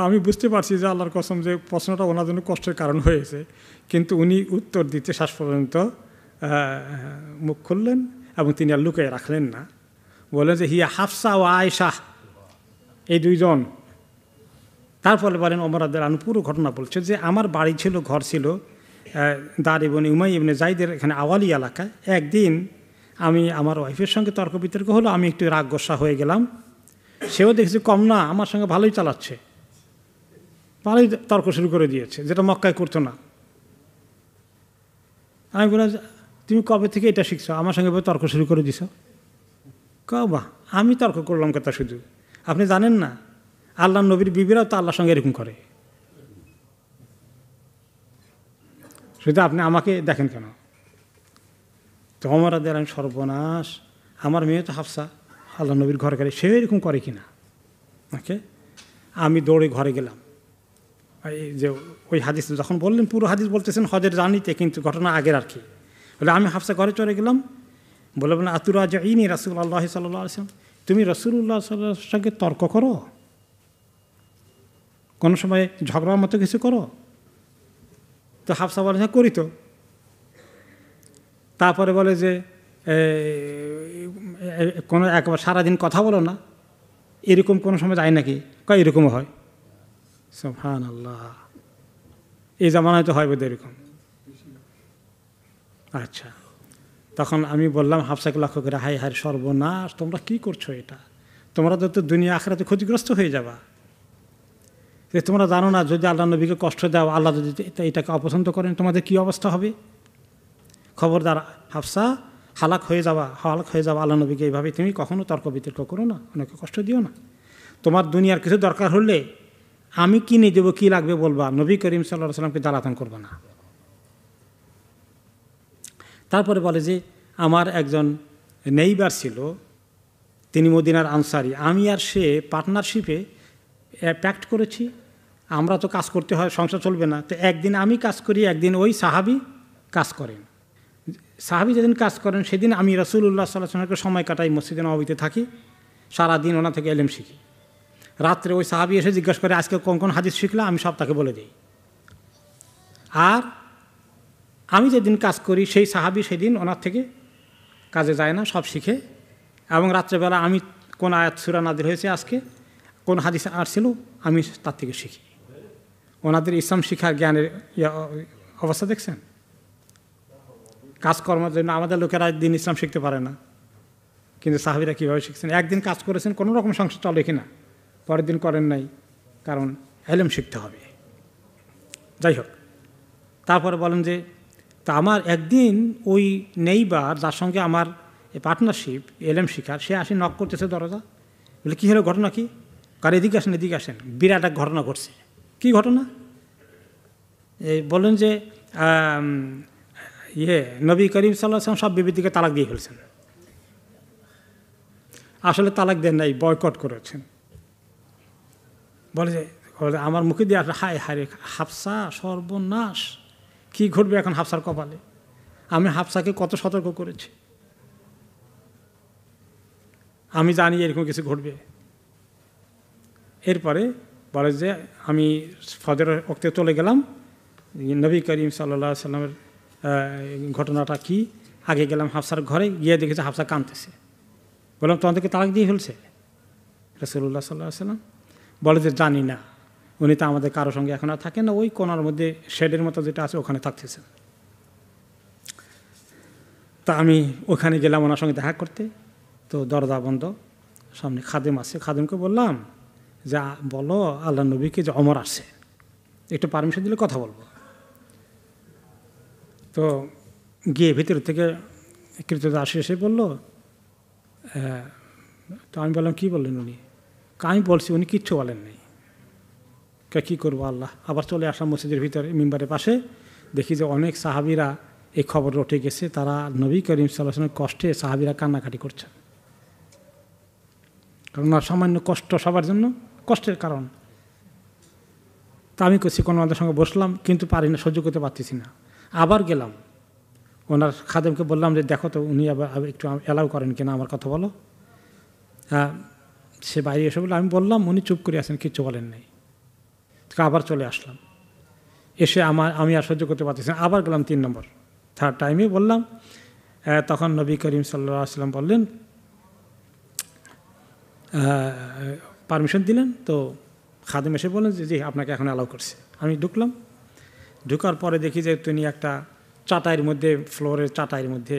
আমি বুঝতে পারছি যে আল্লাহর কসম যে প্রশ্নটা ওনার জন্য কষ্টের কারণ হয়েছে, কিন্তু উনি উত্তর দিতে শেষ পর্যন্ত মুখ খুললেন এবং তিনি আর লুকিয়ে রাখলেন না। বলেন যে হিয়া হাফসা ও আয়েশা, এই দুইজন। তারপরে বলেন ওমর রাদিয়াল্লাহু আনহু পুরো ঘটনা বলছে যে আমার বাড়ি ছিল, ঘর ছিল দার ইবনে উমাইয়া ইবনে যায়েদের এখানে আওয়ালি এলাকায়। একদিন আমি আমার ওয়াইফের সঙ্গে তর্ক বিতর্ক হলো, আমি একটু রাগ গোসা হয়ে গেলাম, সেও দেখছি কম না, আমার সঙ্গে ভালোই চালাচ্ছে, ভালোই তর্ক শুরু করে দিয়েছে, যেটা মক্কায় করতো না। আমি বললাম, তুমি কবে থেকে এটা শিখছো, আমার সঙ্গে তর্ক শুরু করে দিছ? কবা আমি তর্ক করলাম কথা শুধু, আপনি জানেন না আল্লাহ নবীর বিবিরাও তো আল্লাহর সঙ্গে এরকম করে, শুধু আপনি আমাকে দেখেন কেন? তো ওমর রাদিয়াল্লাহু আনহু, সর্বনাশ, আমার মেয়ে তো হাফসা আল্লাহ নবীর ঘরে করে, সে এরকম করে কিনা। ওকে, আমি দৌড়ে ঘরে গেলাম। এই যে ওই হাদিস যখন বললেন, পুরো হাদিস বলতেছেন হজের জার্নিতে, কিন্তু ঘটনা আগের আর কি। বলে আমি হাফসা ঘরে চলে গেলাম, বলে আতুরাজিনী রাসূলুল্লাহ সাল্লাল্লাহু আলাইহি ওয়াসাল্লাম, তুমি রাসূলুল্লাহ সাল্লাল্লাহু আলাইহি ওয়াসাল্লামের সঙ্গে তর্ক করো, কোনো সময় ঝগড়ার মতো কিছু করো? তো হাফসা বলে, হ্যাঁ করি তো। তারপরে বলে যে কোনো একবার সারাদিন কথা বলো না, এরকম কোনো সময় যায় নাকি? কয় এরকমও হয়। সুবহানাল্লাহ, এই জামানায় তো হয় বোধ এরকম। আচ্ছা, তখন আমি বললাম হাফসাকে লক্ষ্য করে, হায় হায় সর্বনাশ, তোমরা কি করছো এটা? তোমরা তো দুনিয়া আখিরাতে ক্ষতিগ্রস্ত হয়ে যাবা। যে তোমরা জানো না, যদি আল্লাহ নবীকে কষ্ট দাও, আল্লাহ যদি এটাকে অপছন্দ করেন, তোমাদের কি অবস্থা হবে? খবরদার হাফসা, হালাক হয়ে যাওয়া আল্লাহ নবীকে এইভাবে তুমি কখনো তর্ক বিতর্ক করো না, অনেকে কষ্ট দিও না। তোমার দুনিয়ার কিছু দরকার হলে আমি কিনে দেবো, কি লাগবে বলবা, নবী করিম সাল্লাল্লাহু আলাইহি সাল্লামকে জ্বালাতন করবে না। তারপরে বলে যে আমার একজন নেইবার ছিল, তিনি মদিনার আনসারি, আমি আর সে পার্টনারশিপে প্যাক্ট করেছি, আমরা তো কাজ করতে হয়, সংসার চলবে না, তো একদিন আমি কাজ করি, একদিন ওই সাহাবি কাজ করেন। সাহাবি যেদিন কাজ করেন সেদিন আমি রাসূলুল্লাহ সাল্লাল্লাহু আলাইহি ওয়াসাল্লামকে সময় কাটাই, মসজিদে নববীতে থাকি, সারাদিন ওনা থেকে ইলম শিখি। রাত্রে ওই সাহাবি এসে জিজ্ঞাসা করে আজকে কোন কোন হাদিস শিখলাম, আমি সব তাকে বলে দিই। আর আমি যেদিন কাজ করি সেই সাহাবি সেদিন ওনার থেকে কাজে যায় না, সব শিখে। এবং রাত্রেবেলা আমি কোন আয়াত সূরা নাযিল হয়েছে আজকে, কোন হাদিস আসছিল, আমি তার থেকে শিখি। ওনাদের ইসলাম শিক্ষার জ্ঞানের অবস্থা দেখছেন? কাজকর্মের জন্য আমাদের লোকেরা দিন ইসলাম শিখতে পারে না, কিন্তু সাহাবীরা কীভাবে শিখছেন? একদিন কাজ করেছেন, কোনো রকম সংসার চলে কিনা, পরের দিন করেন নাই, কারণ ইলম শিখতে হবে। যাই হোক, তারপরে বলেন যে তা আমার একদিন ওই নেইবার, যার সঙ্গে আমার পার্টনারশিপ ইলম শিখার, সে আসে নক করতেছে দরজা। বলে কী হলো, ঘটনা কি? কার এদিকে আসেন, এদিকে আসেন, বিরাট এক ঘটনা ঘটছে। কী ঘটনা? বলেন যে নবী করিম সাল্লাল্লাহু আলাইহি ওয়াসাল্লাম সব বিবিদিকে তালাক দিয়ে ফেলছেন। আসলে তালাক দেন নাই, বয়কট করেছেন। বলে যে আমার মুখে দিয়ে আসলে হায় হায় হাফসা, সর্বনাশ, কি ঘটবে এখন হাফসার কপালে? আমি হাফসাকে কত সতর্ক করেছি, আমি জানি এরকম কিছু ঘটবে। এরপরে বলে যে আমি ফজরের ওয়াক্তে চলে গেলাম, নবী করিম সাল্লাল্লাহু আলাইহি ওয়াসাল্লামের ঘটনাটা কি, আগে গেলাম হাফসার ঘরে, গিয়ে দেখেছে হাফসা কাঁদতেছে। বললাম তোমাদেরকে তালাক দিয়ে ফেলছে রাসূলুল্লাহ সাল্লাল্লাহু আলাইহি ওয়াসাল্লাম? বলে যে জানি না, উনি তো আমাদের কারোর সঙ্গে এখন আর থাকেন না, ওই কোনার মধ্যে শেডের মতো যেটা আছে ওখানে থাকতেছেন। তা আমি ওখানে গেলাম ওনার সঙ্গে দেখা করতে, তো দরজা বন্ধ, সামনে খাদেম আছে, খাদেমকে বললাম যে বলো আল্লাহ নবীকে যে অমর আসছে, একটু পারমিশন দিলে কথা বলবো। তো গিয়ে ভিতর থেকে কৃতদাস এসে বললো, তো আমি বললাম কী বললেন উনি? আমি বলছি, উনি কিচ্ছু বলেন নাই। কী করবো আল্লাহ। আবার চলে আসলাম মসজিদের ভিতরে মিম্বারের পাশে, দেখি যে অনেক সাহাবিরা এই খবর রটে গেছে, তারা নবী করিম সাল্লাল্লাহু আলাইহি ওয়াসাল্লামের কষ্টে সাহাবিরা কান্নাকাটি করছেন। কারণ সামান্য কষ্ট সবার জন্য কষ্টের কারণ। তা আমি করছি কোনো আমাদের সঙ্গে বসলাম, কিন্তু পারি না, সহ্য করতে পারতেছি না। আবার গেলাম, ওনার খাদেমকে বললাম যে দেখো তো উনি আবার একটু অ্যালাউ করেন কিনা, আমার কথা বলো। সে বাইরে এসে বলে, আমি বললাম, উনি চুপ করে আছেন, কিচ্ছু বলেন নাই। আবার চলে আসলাম, এসে আমি আর সহ্য করতে পারতেছি না। আবার গেলাম 3 নম্বর, থার্ড টাইমে বললাম। তখন নবী করিম সাল্লাল্লাহু আলাইহি ওয়াসাল্লাম বললেন, পারমিশন দিলেন। তো খাদেম এসে বললেন যে জি আপনাকে এখন অ্যালাউ করছে। আমি ঢুকলাম, ঢুকার পরে দেখি যে তিনি একটা চাটাইয়ের মধ্যে, ফ্লোরের চাটাইয়ের মধ্যে,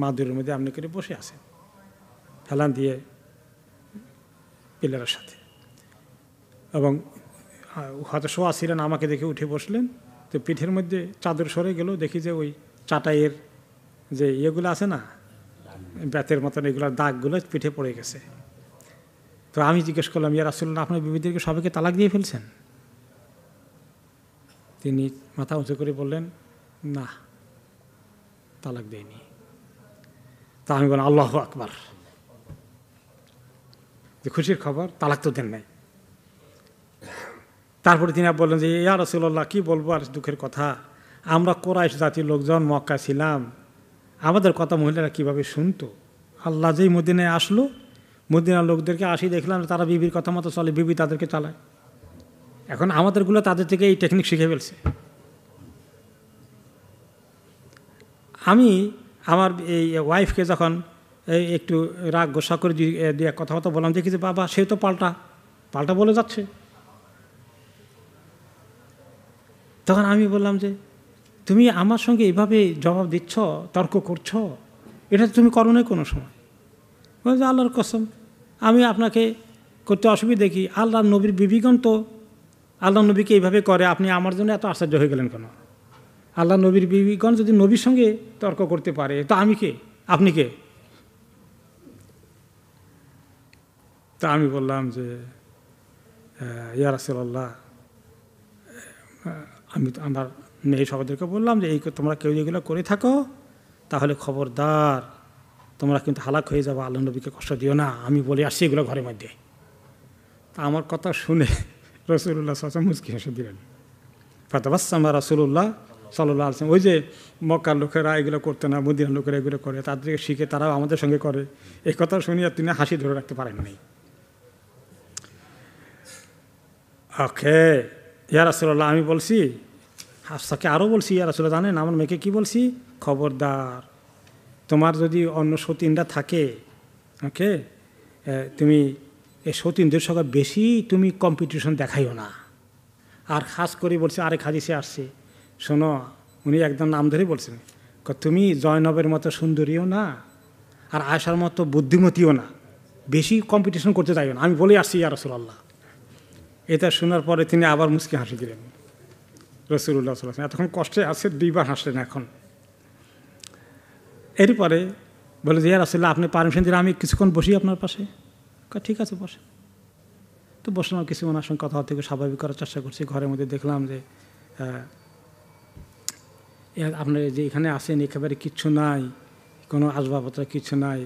মাদুরের মধ্যে আপনি করে বসে আছেন, হেলান দিয়ে পিলারের সাথে, এবং হয়তো শোয়া ছিলেন। আমাকে দেখে উঠে বসলেন। তো পিঠের মধ্যে চাদর সরে গেল, দেখি যে ওই চাটাইয়ের যে ইয়েগুলো আছে না, বেতের মতন, এগুলোর দাগগুলো পিঠে পড়ে গেছে। তো আমি জিজ্ঞেস করলাম, ইয়া রাসূলুল্লাহ, আপনার বিবিদেরকে সবাইকে তালাক দিয়ে ফেলছেন? তিনি মাথা উঁচু করে বললেন, না, তালাক দেয়নি। তা আমি বললাম, আল্লাহু আকবার, যে খুশির খবর, তালাক তো দেন নাই। তারপরে তিনি বললেন যে ইয়া রাসূলুল্লাহ, কি বলবো আর দুঃখের কথা, আমরা কুরাইশ জাতির লোকজন মক্কা ছিলাম, আমাদের কথা মহিলারা কিভাবে শুনতো। আল্লাহ যেই মদিনায় আসলো, মদিনার লোকদেরকে আসি দেখলাম তারা বিবির কথা মতো চলে, বিবি তাদেরকে চালায়। এখন আমাদেরগুলো তাদের থেকে এই টেকনিক শিখে ফেলছে। আমি আমার এই ওয়াইফকে যখন একটু রাগ গোসা করে দিয়ে কথাবার্তা বললাম, দেখি যে বাবা সে তো পাল্টা বলে যাচ্ছে। তখন আমি বললাম যে তুমি আমার সঙ্গে এইভাবে জবাব দিচ্ছ, তর্ক করছো, এটা তুমি করো না কোনো সময়। বলছে আল্লাহর কসম, আমি আপনাকে করতে অসুবিধা দেখি, আল্লাহর নবীর বিবিগণ তো আল্লাহ নবীকে এইভাবে করে, আপনি আমার জন্য এত আশ্চর্য হয়ে গেলেন কেন? আল্লাহ নবীর বিবিগণ যদি নবীর সঙ্গে তর্ক করতে পারে, তো আমি কে, আপনি কে? তা আমি বললাম যে ইয়া রাসূলুল্লাহ, আমি তো আমার মেয়ে সবাইদেরকে বললাম যে এই তোমরা কেউ যেগুলো করে থাকো, তাহলে খবরদার, তোমরা কিন্তু হালাক হয়ে যাবো, আল্লাহ নবীকে কষ্ট দিও না, আমি বলে আসছি এগুলো ঘরের মধ্যে। তা আমার কথা শুনে রাসূলুল্লাহ সাল্লাল্লাহু আলাইহি ওয়াসাল্লাম মুচকি হেসে দিলেন। ফাতাবাসসামা রাসূলুল্লাহ সাল্লাল্লাহু আলাইহি ওয়াসাল্লাম। ওই যে মক্কার লোকেরা এগুলো করতে না, মদিনার লোকেরা এগুলো করে, তাদেরকে শিখে তারাও আমাদের সঙ্গে করে, এই কথা শুনিয়ে তিনি হাসি ধরে রাখতে পারেন নাই। ওকে, ইয়া রাসূলুল্লাহ, আমি বলছি, হাফসাকে আরও বলছি, ইয়া রাসূলুল্লাহ জানেন আমার মেয়েকে কি বলছি, খবরদার, তোমার যদি অন্য সতীনরা থাকে, ওকে, তুমি এই সতীনদের সঙ্গে বেশি তুমি কম্পিটিশন দেখাইও না। আর খাস করে বলছে, আরেক হাদিসে আসছে, শোনো, উনি একদম নাম ধরে বলছেন, তুমি জয়নবের মতো সুন্দরীও না, আর আয়েশার মতো বুদ্ধিমতীও না, বেশি কম্পিটিশন করতে চাইও না, আমি বলে আসছি ইয়া রাসূলুল্লাহ। এটা শোনার পরে তিনি আবার মুচকি হাসি দিলেন। রাসূলুল্লাহ সাল্লাল্লাহু আলাইহি ওয়াসাল্লাম এতক্ষণ কষ্টে আছে, 2 বার হাসলেন এখন। এরপরে বলে যে ইয়া রাসূলুল্লাহ, আপনি পারমিশন দিলে আমি কিছুক্ষণ বসি আপনার পাশে? ঠিক আছে বসে। তো বসলাম, কিছু ওনার সঙ্গে কথা থেকে স্বাভাবিক করার চেষ্টা করছি। ঘরের মধ্যে দেখলাম যে আপনার যে এখানে আসেন একেবারে কিচ্ছু নাই, কোনো আসবাবপত্র কিচ্ছু নাই,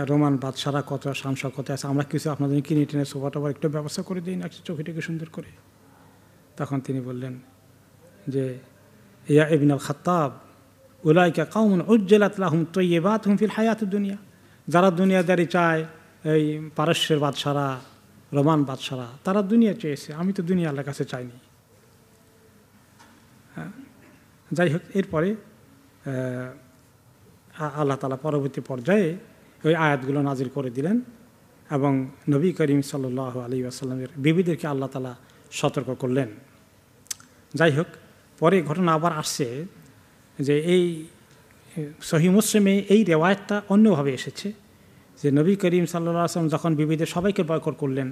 রোমান বাদশারা কত, শামসা কত আছে, আমরা কিছু আপনাদের কিনে টেনে সোফা টোফার একটু ব্যবস্থা করে দিই না, চোখে টেকে সুন্দর করে। তখন তিনি বললেন যে ইয়া ইবনুল খাত্তাব, উলাইকা কাউমুন উজ্জালাত লাহুম তাইয়্যিবাতুহুম ফিল হায়াতিদ দুনিয়া, যারা দুনিয়াদারি চায়, এই পারস্যের বাদশারা, রোমান বাদশারা, তারা দুনিয়া চেয়েছে, আমি তো দুনিয়া আল্লাহর কাছে চাইনি। যাই হোক, এরপরে আল্লাহ তাআলা পরবর্তী পর্যায়ে ওই আয়াতগুলো নাজিল করে দিলেন এবং নবী করিম সাল্লাল্লাহু আলাইহি ওয়াসাল্লামের বিবিদেরকে আল্লাহ তাআলা সতর্ক করলেন। যাই হোক, পরে ঘটনা আবার আসছে যে এই সহিহ মুসলিমে এই রেওয়ায়তটা অন্যভাবে এসেছে যে নবী করিম সাল্লাল্লাহু আলাইহি ওয়াসাল্লাম যখন বিবিদের সবাইকে বয়কট করলেন,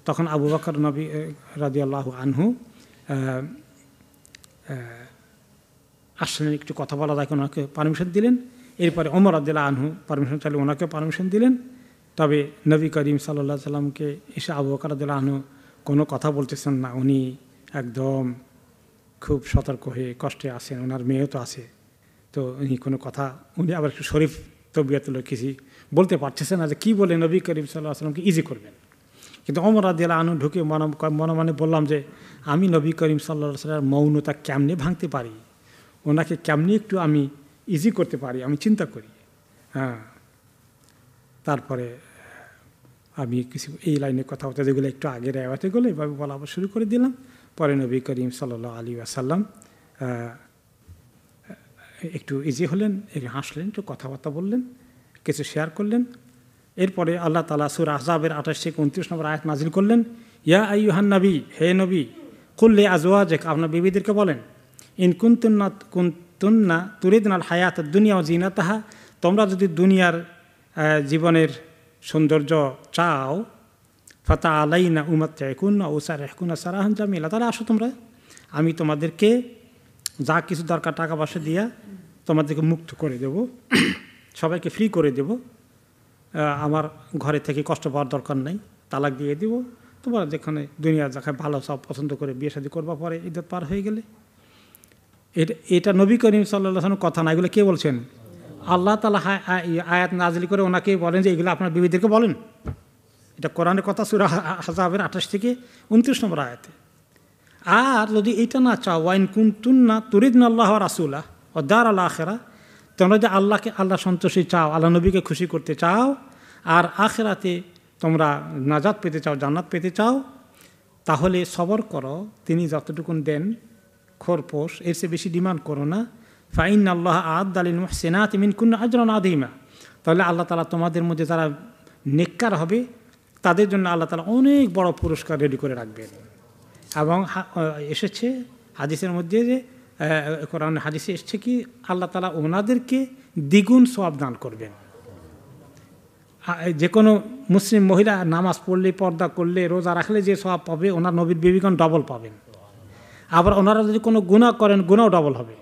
তখন আবু বকর নবী রাদিয়াল্লাহু আনহু আসলেন, একটু কথা বলা যায়, ওনাকে পারমিশন দিলেন। এরপরে ওমর রাদিয়াল্লাহু আনহু পারমিশন চাইলে ওনাকে পারমিশন দিলেন। তবে নবী করিম সাল্লাল্লাহু আলাইহি সাল্লামকে এসে আবু বকর রাদিয়াল্লাহু আনহু কোনো কথা বলতেছেন না, উনি একদম খুব সতর্ক হয়ে কষ্টে আছেন, ওনার মেয়েও তো আছে, তো উনি কোনো কথা, উনি আবার একটু শরীফ তবিয়তের লোক, কিছু বলতে পারতেছেন না যে কী বলে নবী করিম সাল্লাল্লাহু আলাইহি সাল্লামকে ইজি করবেন। কিন্তু ওমর রাদিয়াল্লাহু আনহু ঢুকে মনে মনে বললাম যে আমি নবী করিম সাল্লাল্লাহু আলাইহি সাল্লামের মৌনতা কেমনে ভাঙতে পারি, ওনাকে কেমনি একটু আমি ইজি করতে পারি, আমি চিন্তা করি। হ্যাঁ, তারপরে আমি কিছু এই লাইনের কথাবার্তা যেগুলো একটু আগের রেওয়ায়তগুলো এভাবে বলা শুরু করে দিলাম। পরে নবী করিম সাল্লাল্লাহু আলাইহি ওয়াসাল্লাম একটু ইজি হলেন, একটু হাসলেন, একটু কথাবার্তা বললেন, কিছু শেয়ার করলেন। এরপরে আল্লাহ তাআলা সূরা আহজাবের 28 থেকে 29 নম্বর আয়াত নাজিল করলেন, ইয়া আইয়ুহান নবী, হে নবী, কুল লি আজওয়াজিক, আপনার বিবিদেরকে বলেন, ইন কুনতুন্না তুরিদনাল হায়াতাদ দুনিয়া ওয়া জিনাতাহা, তোমরা যদি দুনিয়ার জীবনের সৌন্দর্য চাও, ফাতা আলাইনা উমাত্তিকুনা ওয়া উসারহিকুনা সারাহান জামিলা, তাহলে আসো তোমরা, আমি তোমাদেরকে যা কিছু দরকার টাকা পয়সা দিয়া তোমাদেরকে মুক্ত করে দেব, সবাইকে ফ্রি করে দেব, আমার ঘরে থেকে কষ্ট পাওয়ার দরকার নাই, তালাক দিয়ে দিব, তোমরা যেখানে দুনিয়া যাকে ভালো সব পছন্দ করে বিয়ে শাদী করবা, পরে ইদ্যত পার হয়ে গেলে। এটা নবী করিম সাল্লাল্লাহু আলাইহি ওয়াসাল্লাম কথা না, এগুলো কে বলছেন? আল্লাহ তাআলা আয়াত নাজিল করে ওনাকে বলেন যে এগুলো আপনার বিবিদেরকে বলেন। এটা কোরআনের কথা, সূরা আহজাবের 28 থেকে 29 নম্বর আয়াতে। আর যদি এইটা না চাও, ওয়াইন কুনতুন্না তুরিদনা আল্লাহ ওয়া রাসূলাহ ওয়া দারাল আখিরা, তোমরা যে আল্লাহকে, আল্লাহ সন্তুষ্টি চাও, আল্লাহ নবীকে খুশি করতে চাও, আর আখিরাতে তোমরা নাজাত পেতে চাও, জান্নাত পেতে চাও, তাহলে সবর করো, তিনি যতটুকুন দেন খোরপোশ, এর চেয়ে বেশি ডিমান্ড করো না। ফাইন্নাল্লাহ আ'আদ্দা লিল মুহসিনাতি মিনকুন্না আজরান আযীমা, তাহলে আল্লাহ তাআলা তোমাদের মধ্যে যারা নেককার হবে তাদের জন্য আল্লাহ তাআলা অনেক বড় পুরস্কার রেডি করে রাখবেন। এবং এসেছে হাদিসের মধ্যে যে কোরআন হাদিসে এসেছে কি, আল্লাহ তাআলা ওনাদেরকে দ্বিগুণ সওয়াব দান করবেন। যে কোনো মুসলিম মহিলা নামাজ পড়লে, পর্দা করলে, রোজা রাখলে যে সওয়াব পাবে, ওনার নবীর বিবিগণ ডবল পাবেন। আবার ওনারা যদি কোনো গুনাহ করেন, গুনাহও ডবল হবে।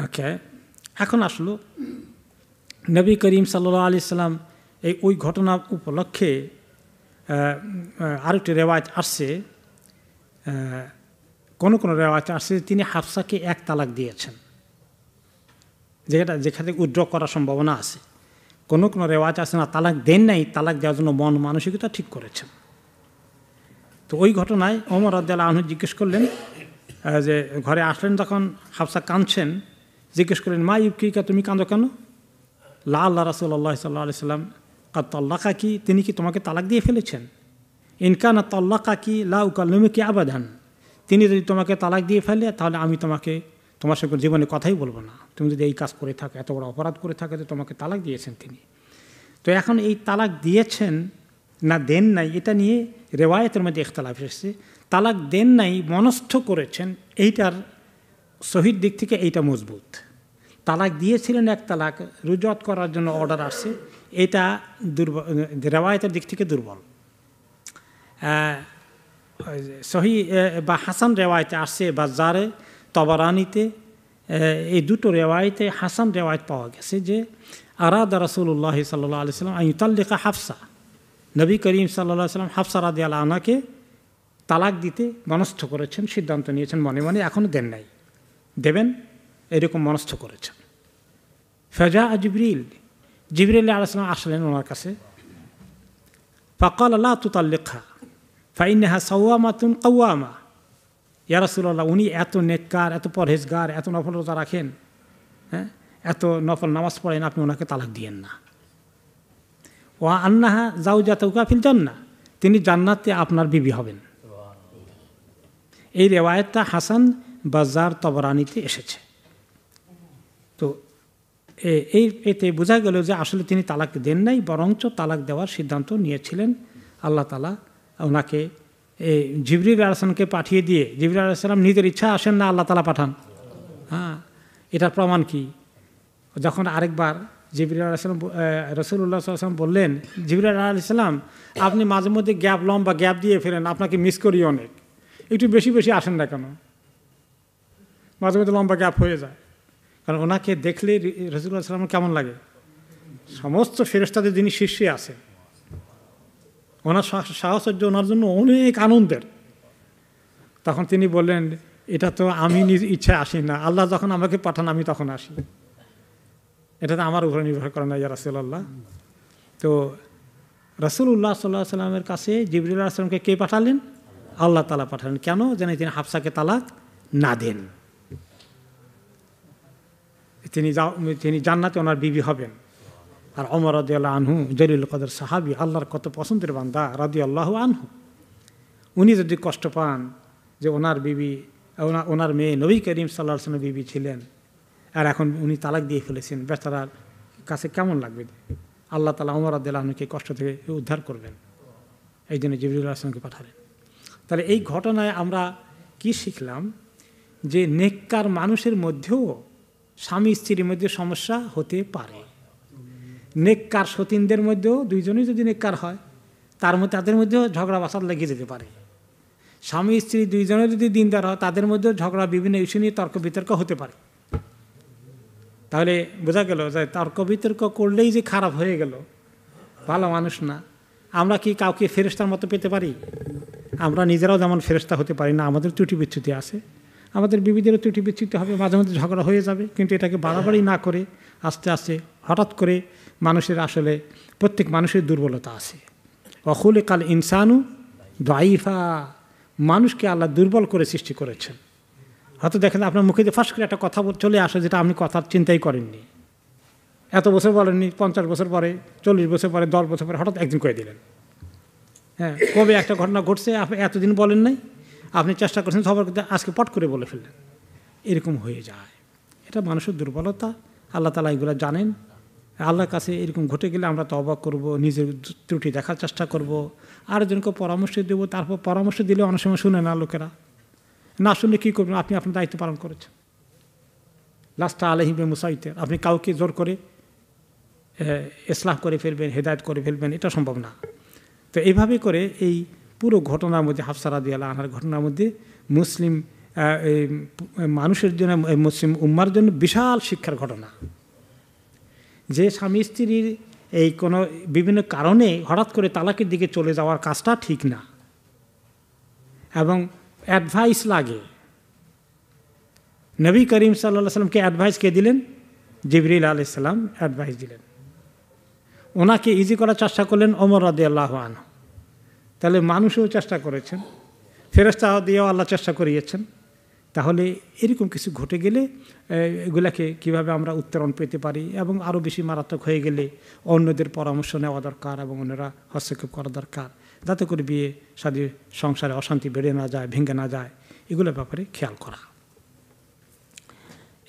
ওকে, এখন আসলো নবী করিম সাল্লাল্লাহু আলাইহি সাল্লাম ওই ঘটনা উপলক্ষে আরেকটি রেওয়ায়েত আসছে, কোনো রেওয়ায়েত আসছে তিনি হাফসাকে 1 তালাক দিয়েছেন, যেখানে উইথড্র করার সম্ভাবনা আছে। কোনো রেওয়ায়েত আছে না তালাক দেন নাই, তালাক দেওয়ার জন্য মন মানসিকতা ঠিক করেছেন। তো ওই ঘটনায় ওমর রাদিয়াল্লাহু আনহু জিজ্ঞেস করলেন, যে ঘরে আসলেন যখন হাফসা কাঁদছেন, জিজ্ঞেস করলেন, মা ইউবকিকা, তুমি কাঁদো কেন? লা আল্লাহ রাসূলুল্লাহ সাল্লাল্লাহু আলাইহি সাল্লাম কাদ তাল্লাকা কি, তিনি কি তোমাকে তালাক দিয়ে ফেলেছেন? ইনকানা তাল্লাকা কি লা উকাল্লিমুকি আবাদান, তিনি যদি তোমাকে তালাক দিয়ে ফেলে তাহলে আমি তোমার সঙ্গে জীবনে কথাই বলবো না, তুমি যদি এই কাজ করে থাকো, এত বড় অপরাধ করে থাকো যে তোমাকে তালাক দিয়েছেন তিনি। তো এখন এই তালাক দিয়েছেন না দেন নাই, এটা নিয়ে রেওয়ায়েতের মধ্যে ইখতিলাফ এসেছে। তালাক দেন নাই, মনস্থ করেছেন, এইটার সহিহ দিক থেকে এইটা মজবুত। তালাক দিয়েছিলেন 1 তালাক, রুজুয়াত করার জন্য অর্ডার আসছে, এটা দুর্বল, রেওয়ায়েতের দিক থেকে দুর্বল। সহিহ বা হাসান রেওয়ায়েতে আসছে, বাজ্জারে, তবরানীতে, এই দুটো রেওয়ায়েতে হাসান রেওয়ায়েত পাওয়া গেছে যে আরাদা রাসূলুল্লাহ সাল্লাল্লাহু আলাইহি সাল্লাম আন ইউতাল্লিকা হাফসা, নবী করিম সাল্লাল্লাহু আলাইহি সাল্লাম হাফসা রাদিয়াল্লাহু আনহাকে তালাক দিতে মনস্থ করেছেন, সিদ্ধান্ত নিয়েছেন মনে মনে, এখনও দেন নাই, দেবেন এরকম মনস্থ করেছেন। ফাজা জিবরিল আলাইহিস সালাম আসলেন ওনার কাছে, ফাকাল লা তুতাল্লিকহা ফাইন্নাহা সাওয়ামাতুন কাওয়ামা, ইয়া রাসূলুল্লাহ, উনি এত নেককার, এত পরহেজগার, এত নফল রোজা রাখেন, হ্যাঁ, এত নফল নামাজ পড়েন, আপনি ওনাকে তালাক দিয়েন না। ওয়া আন্নাহা যাওজাতুকা ফিল জান্নাহ, তিনি জান্নাতে আপনার বিবি হবেন। এই রেওয়ায়েতটা হাসান, বাজ্জার, তবরানীতে এসেছে। তো এতে বোঝা গেল যে আসলে তিনি তালাক দেন নাই, বরঞ্চ তালাক দেওয়ার সিদ্ধান্ত নিয়েছিলেন। আল্লাহ তাআলা ওনাকে জিবরিল আলাইহিস সালামকে পাঠিয়ে দিয়ে, জিবরিল আলাইহিস সালাম নিজের ইচ্ছা আসেন না, আল্লাহ তাআলা পাঠান। হ্যাঁ, এটার প্রমাণ কি? যখন আরেকবার জিবরিল আলাইহিস সালাম রাসূলুল্লাহ সাল্লাল্লাহু আলাইহি ওয়াসাল্লাম বললেন, জিবরিল আলাইহিস সালাম আপনি মাঝে মধ্যে লম্বা গ্যাপ দিয়ে ফেলেন, আপনাকে মিস করি অনেক, একটু বেশি বেশি আসেন না কেন? মাঝে মধ্যে লম্বা গ্যাপ হয়ে যায়। কারণ ওনাকে দেখলে রাসূলুল্লাহ সাল্লাল্লাহু আলাইহি ওয়াসাল্লাম কেমন লাগে? সমস্ত ফেরেশতাদের যিনি শীর্ষে আছেন, ওনার সাহচর্য ওনার জন্য অনেক আনন্দের। তখন তিনি বললেন, এটা তো আমি নিজ ইচ্ছা আসি না, আল্লাহ যখন আমাকে পাঠান আমি তখন আসি, এটা তো আমার উপরে নির্ভর করে না ইয়া রাসূলুল্লাহ। তো রাসূলুল্লাহ সাল্লাল্লাহু আলাইহি ওয়াসাল্লামের কাছে জিবরিল আলাইহিস সালামকে কে পাঠালেন? আল্লাহ তাআলা পাঠালেন। কেন? যেন তিনি হাফসাকে তালাক না দেন, তিনি জান্নাতে ওনার বিবি হবেন। আর ওমর রাদিয়াল্লাহু আনহু জলিলুল কদর সাহাবী, আল্লাহর কত পছন্দের বান্দা রাদিয়াল্লাহু আনহু, উনি যদি কষ্ট পান যে ওনার বিবি, ওনার মেয়ে নবী করিম সাল্লাল্লাহু আলাইহি ওয়াসাল্লামের বিবি ছিলেন, আর এখন উনি তালাক দিয়ে ফেলেছেন, বেচারার কাছে কেমন লাগবে? আল্লাহ তাআলা ওমর রাদিয়াল্লাহু আনহুকে কষ্ট থেকে উদ্ধার করবেন, এই জন্য জিবরিল আলাইহিস সালামকে পাঠালেন। তাহলে এই ঘটনায় আমরা কি শিখলাম? যে নেককার মানুষের মধ্যেও স্বামী স্ত্রীর মধ্যে সমস্যা হতে পারে। নেককার সতীনদের মধ্যেও দুইজনই যদি নেককার হয়, তাদের মধ্যেও ঝগড়া বাসাদ লেগে যেতে পারে। স্বামী স্ত্রী দুইজনে যদি দিনদার হয়, তাদের মধ্যেও ঝগড়া বিভিন্ন ইস্যু নিয়ে তর্ক বিতর্ক হতে পারে। তাহলে বোঝা গেল যে তর্ক বিতর্ক করলেই যে খারাপ হয়ে গেল, ভালো মানুষ না। আমরা কি কাউকে ফেরেশতার মতো পেতে পারি? আমরা নিজেরাও যেমন ফেরেশতা হতে পারি না, আমাদের ত্রুটি বিচ্যুতি আছে, আমাদের বিবিদেরও ত্রুটি বিচ্যুতি হবে, মাঝে মধ্যে ঝগড়া হয়ে যাবে। কিন্তু এটাকে বাড়াবাড়ি না করে আস্তে আস্তে, হঠাৎ করে মানুষের আসলে প্রত্যেক মানুষের দুর্বলতা আছে। ওয়াখুলিকাল ইনসানু দাইফা, মানুষকে আল্লাহ দুর্বল করে সৃষ্টি করেছেন। হয়তো দেখেন আপনার মুখে যে ফাঁস করে একটা কথা চলে আসে, যেটা আপনি কথার চিন্তাই করেননি, এত বছর বলেননি, 50 বছর পরে, 40 বছর পরে, 10 বছর পরে হঠাৎ একদিন কয়ে দিলেন। হ্যাঁ, কবে একটা ঘটনা ঘটছে, আপনি এতদিন বলেন নাই, আপনি চেষ্টা করছেন খবর করতে, আজকে পট করে বলে ফেললেন। এরকম হয়ে যায়, এটা মানুষের দুর্বলতা। আল্লাহ তাআলা এগুলো জানেন। আল্লাহর কাছে এরকম ঘটে গেলে আমরা তওবা করব, নিজের ত্রুটি দেখার চেষ্টা করব, আরেকজনকে পরামর্শ দেবো। তারপর পরামর্শ দিলে অনেক সময় শুনে না লোকেরা, না শুনলে কী করবেন? আপনি আপনার দায়িত্ব পালন করেছেন। লাস্টা আলাইহিম বিমুসাইতির, আপনি কাউকে জোর করে ইসলাহ করে ফেলবেন, হেদায়েত করে ফেলবেন, এটা সম্ভব না। তো এইভাবে করে এই পুরো ঘটনার মধ্যে, হাফসা রাদিয়াল্লাহু আনহার ঘটনার মধ্যে মুসলিম মানুষের জন্য, মুসলিম উম্মার জন্য বিশাল শিক্ষার ঘটনা। যে স্বামী স্ত্রীর এই কোনো বিভিন্ন কারণে হঠাৎ করে তালাকের দিকে চলে যাওয়ার কাজটা ঠিক না, এবং অ্যাডভাইস লাগে। নবী করিম সাল্লাল্লাহু আলাইহি ওয়াসাল্লামকে অ্যাডভাইস কে দিলেন? জিবরিল আলাইহিস সালাম অ্যাডভাইস দিলেন। ওনাকে ইজি করার চেষ্টা করলেন ওমর রাদিয়াল্লাহু আনহু। তাহলে মানুষও চেষ্টা করেছেন, ফেরেশতা দিয়েও আল্লাহ চেষ্টা করিয়েছেন। তাহলে এরকম কিছু ঘটে গেলে এগুলাকে কিভাবে আমরা উত্তরণ পেতে পারি, এবং আরও বেশি মারাত্মক হয়ে গেলে অন্যদের পরামর্শ নেওয়া দরকার, এবং অন্যরা হস্তক্ষেপ করা দরকার, যাতে করে বিয়ে শাদী সংসারে অশান্তি বেড়ে না যায়, ভেঙে না যায়, এগুলোর ব্যাপারে খেয়াল করা।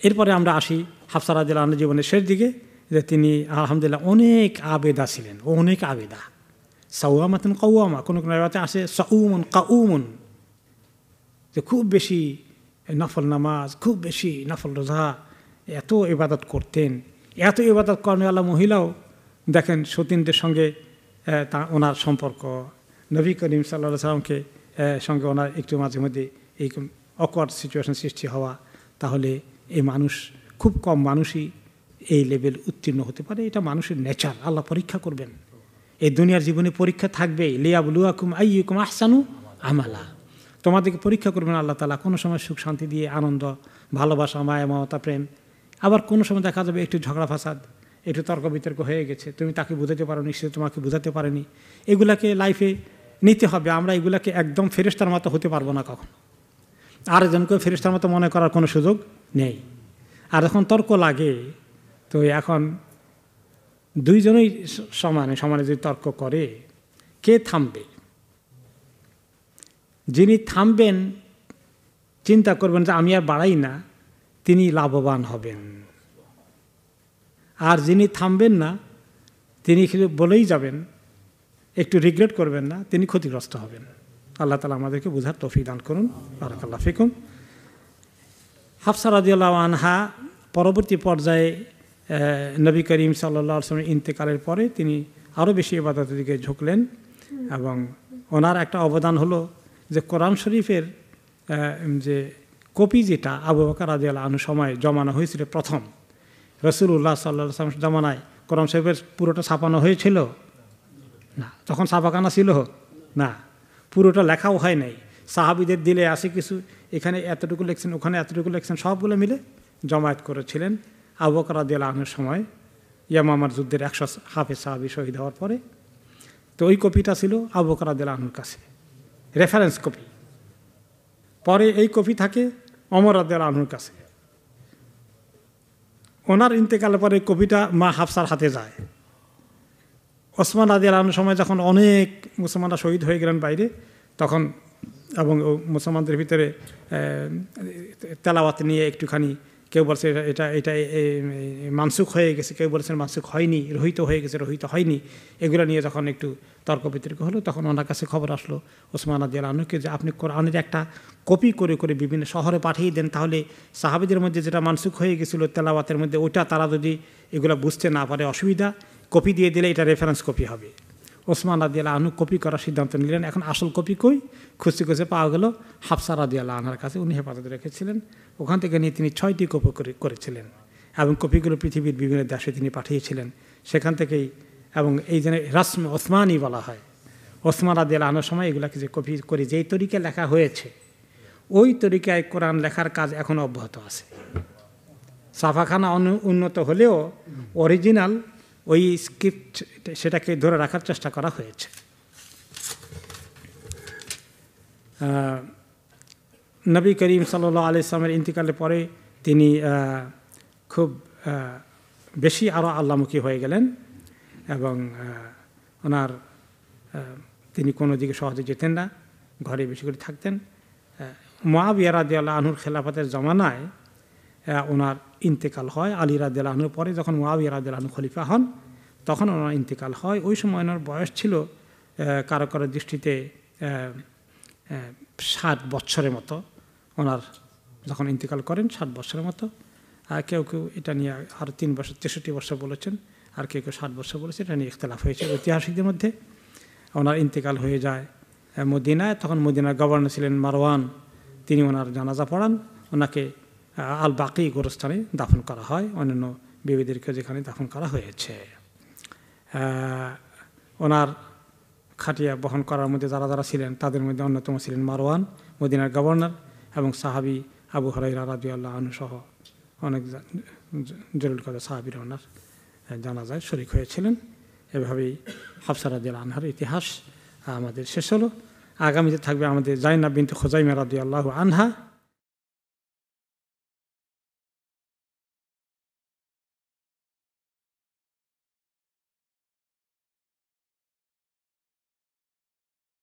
এরপরে আমরা আসি হাফসা রাদিয়াল্লাহু আনহার জীবনের শেষ দিকে, যে তিনি আলহামদুলিল্লাহ অনেক আবেদা ছিলেন, অনেক আবেদা। সাওয়ামাতুন কাওয়ামা, কোনো কোনো রাতে আসে সাউমুন কাউমুন, যে খুব বেশি নফল নামাজ, খুব বেশি নফল রোজা, এত ইবাদত করতেন। এত ইবাদত করেনওয়ালা মহিলাও দেখেন সতীনদের সঙ্গে ওনার সম্পর্ক, নবী করিম সাল্লাল্লাহু আলাইহি ওয়াসাল্লামকে সঙ্গে ওনার একটু মাঝে মধ্যে এই অকওয়ার্ড সিচুয়েশন সৃষ্টি হওয়া। তাহলে এই মানুষ, খুব কম মানুষই এই লেভেল উত্তীর্ণ হতে পারে। এটা মানুষের নেচার, আল্লাহ পরীক্ষা করবেন। এই দুনিয়ার জীবনে পরীক্ষা থাকবেই। লিয়াবলুয়াকুম আইয়ুকুম আহসানু আমালা, তোমাদেরকে পরীক্ষা করবেন আল্লাহ তাআলা। কোনো সময় সুখ শান্তি দিয়ে, আনন্দ, ভালোবাসা, মায়া, মমতা, প্রেম। আবার কোনো সময় দেখা যাবে একটু ঝগড়া ফাসাদ, একটু তর্ক বিতর্ক হয়ে গেছে, তুমি তাকে বুঝাতে পারোনি, সে তোমাকে বুঝাতে পারেনি। এগুলাকে লাইফে নিতে হবে। আমরা এগুলাকে একদম ফেরেশতার মতো হতে পারবো না কখনো। আরেকজনকে ফেরেশতার মতো মনে করার কোনো সুযোগ নেই। আর যখন তর্ক লাগে, তো এখন দুইজনেই সমানে সমানে যদি তর্ক করে, কে থামবে? যিনি থামবেন, চিন্তা করবেন যে আমি আর বাড়াই না, তিনি লাভবান হবেন। আর যিনি থামবেন না, তিনি বলেই যাবেন, একটু রিগ্রেট করবেন না, তিনি ক্ষতিগ্রস্ত হবেন। আল্লাহ তাআলা আমাদেরকে বুঝার তৌফিক দান করুন। বারাকাল্লাহু ফিকুম। হাফসা রাদিয়াল্লাহু আনহা পরবর্তী পর্যায়ে নবী করিম সাল্লাল্লাহু আলাইহি ওয়াসাল্লামের ইন্তেকালের পরে তিনি আরও বেশি ইবাদতের দিকে ঝুঁকলেন এবং ওনার একটা অবদান হলো যে কোরআন শরীফের যে কপি যেটা আবু বকর রাদিয়াল্লাহু আনহু সময় জমানো হয়েছিল প্রথম, রাসূলুল্লাহ সাল্লাল্লাহু আলাইহি ওয়াসাল্লাম জমানায় কোরআন শরীফের পুরোটা ছাপানো হয়েছিল না, তখন ছাপাখানা ছিল না, পুরোটা লেখাও হয় নাই, সাহাবীদের দিলে আসে কিছু, এখানে এতটুকু লিখছেন ওখানে এতটুকু লিখছেন, সবগুলো মিলে জমায়েত করেছিলেন আবু বকর রাদিয়াল্লাহু আনহুর সময় ইয়ামামার যুদ্ধের 100 হাফেজ সাহাবী শহীদ হওয়ার পরে। তো ওই কপিটা ছিল আবু বকর রাদিয়াল্লাহু আনহুর কাছে, রেফারেন্স কপি। পরে এই কপি থাকে ওমর রাদিয়াল্লাহু আনহুর কাছে। ওনার ইন্তেকালের পরে কপিটা মা হাফসার হাতে যায়। ওসমান রাদিয়াল্লাহু আনহুর সময় যখন অনেক মুসলমানরা শহীদ হয়ে গেলেন বাইরে, তখন এবং মুসলমানদের ভিতরে তেলাওয়াত নিয়ে একটুখানি কেউ বলছে এটা এটা মানসুখ হয়ে গেছে, কেউ বলছেন মানসুখ হয়নি, রহিত হয়ে গেছে, রহিত হয়নি, এগুলো নিয়ে যখন একটু তর্ক বিতর্ক হলো, তখন ওনার কাছে খবর আসলো ওসমান রাদিয়াল্লাহু আনহুকে যে আপনি কোরআনের একটা কপি করে করে বিভিন্ন শহরে পাঠিয়ে দেন, তাহলে সাহাবীদের মধ্যে যেটা মানসুখ হয়ে গেছিলো তেলাওয়াতের মধ্যে, ওইটা তারা যদি এগুলো বুঝতে না পারে অসুবিধা, কপি দিয়ে দিলে এটা রেফারেন্স কপি হবে। ওসমান রাদিয়াল্লাহু আনহু কপি করার সিদ্ধান্ত নিলেন। এখন আসল কপি কই খুঁজতে খুঁজে পাওয়া গেল হাফসা রাদিয়াল্লাহু আনহার কাছে, উনি হেফাজতে রেখেছিলেন। ওখান থেকে নিয়ে তিনি 6টি কপি করেছিলেন এবং কপিগুলো পৃথিবীর বিভিন্ন দেশে তিনি পাঠিয়েছিলেন। সেখান থেকেই এবং এই জন্য রাসম ওসমানী বলা হয়। ওসমান রাদিয়াল্লাহু আনহুর সময় এগুলাকে যে কপি করে যেই তরিকায় লেখা হয়েছে, ওই তরিকায় কোরআন লেখার কাজ এখনও অব্যাহত আছে। ছাপাখানা উন্নত হলেও অরিজিনাল ওই স্ক্রিপ্ট সেটাকে ধরে রাখার চেষ্টা করা হয়েছে। নবী করিম সাল্লাল্লাহু আলাইহি ওয়াসাল্লামের ইন্তিকালের পরে তিনি খুব বেশি আরও আল্লাহমুখী হয়ে গেলেন এবং ওনার তিনি কোনো দিকে সহজে যেতেন না, ঘরে বেশি করে থাকতেন। মুআবিয়া রাদিয়াল্লাহু আনহুর খেলাফতের জমানায় ওনার ইন্তেকাল হয়। আলী রাদিয়াল্লাহু আনহুর পরে যখন মুআবিয়া রাদিয়াল্লাহু আনহু খলিফা হন, তখন ওনার ইন্তেকাল হয়। ওই সময় ওনার বয়স ছিল কারো কারো দৃষ্টিতে 60 বৎসরের মতো। ওনার যখন ইন্তেকাল করেন 60 বৎসরের মতো। আর কেউ কেউ এটা নিয়ে আরও 3 বছর 63 বছর বলেছেন, আর কেউ কেউ 60 বছর বলেছে। এটা নিয়ে ইখতিলাফ হয়েছে ঐতিহাসিকদের মধ্যে। ওনার ইন্তেকাল হয়ে যায় মদিনায়। তখন মদিনার গভর্নর ছিলেন মারওয়ান, তিনি ওনার জানাজা পড়ান। ওনাকে আল বাকি গোরস্থানে দাফন করা হয়, অন্যান্য বিবিদেরকে যেখানে দাফন করা হয়েছে। ওনার খাটিয়া বহন করার মধ্যে যারা যারা ছিলেন, তাদের মধ্যে অন্যতম ছিলেন মারওয়ান, মদিনার গভর্নর, এবং সাহাবী আবু হুরায়রা রাদিয়াল্লাহু আনহু সহ অনেক জরুরি কথা সাহাবীরা ওনার জানাজায় শরীক হয়েছিলেন। এভাবেই হাফসা রাদিয়াল্লাহু আনহার ইতিহাস আমাদের শেষ হলো। আগামীতে থাকবে আমাদের জাইনাব বিনতে খুজাইমা রাদিয়াল্লাহু আনহা।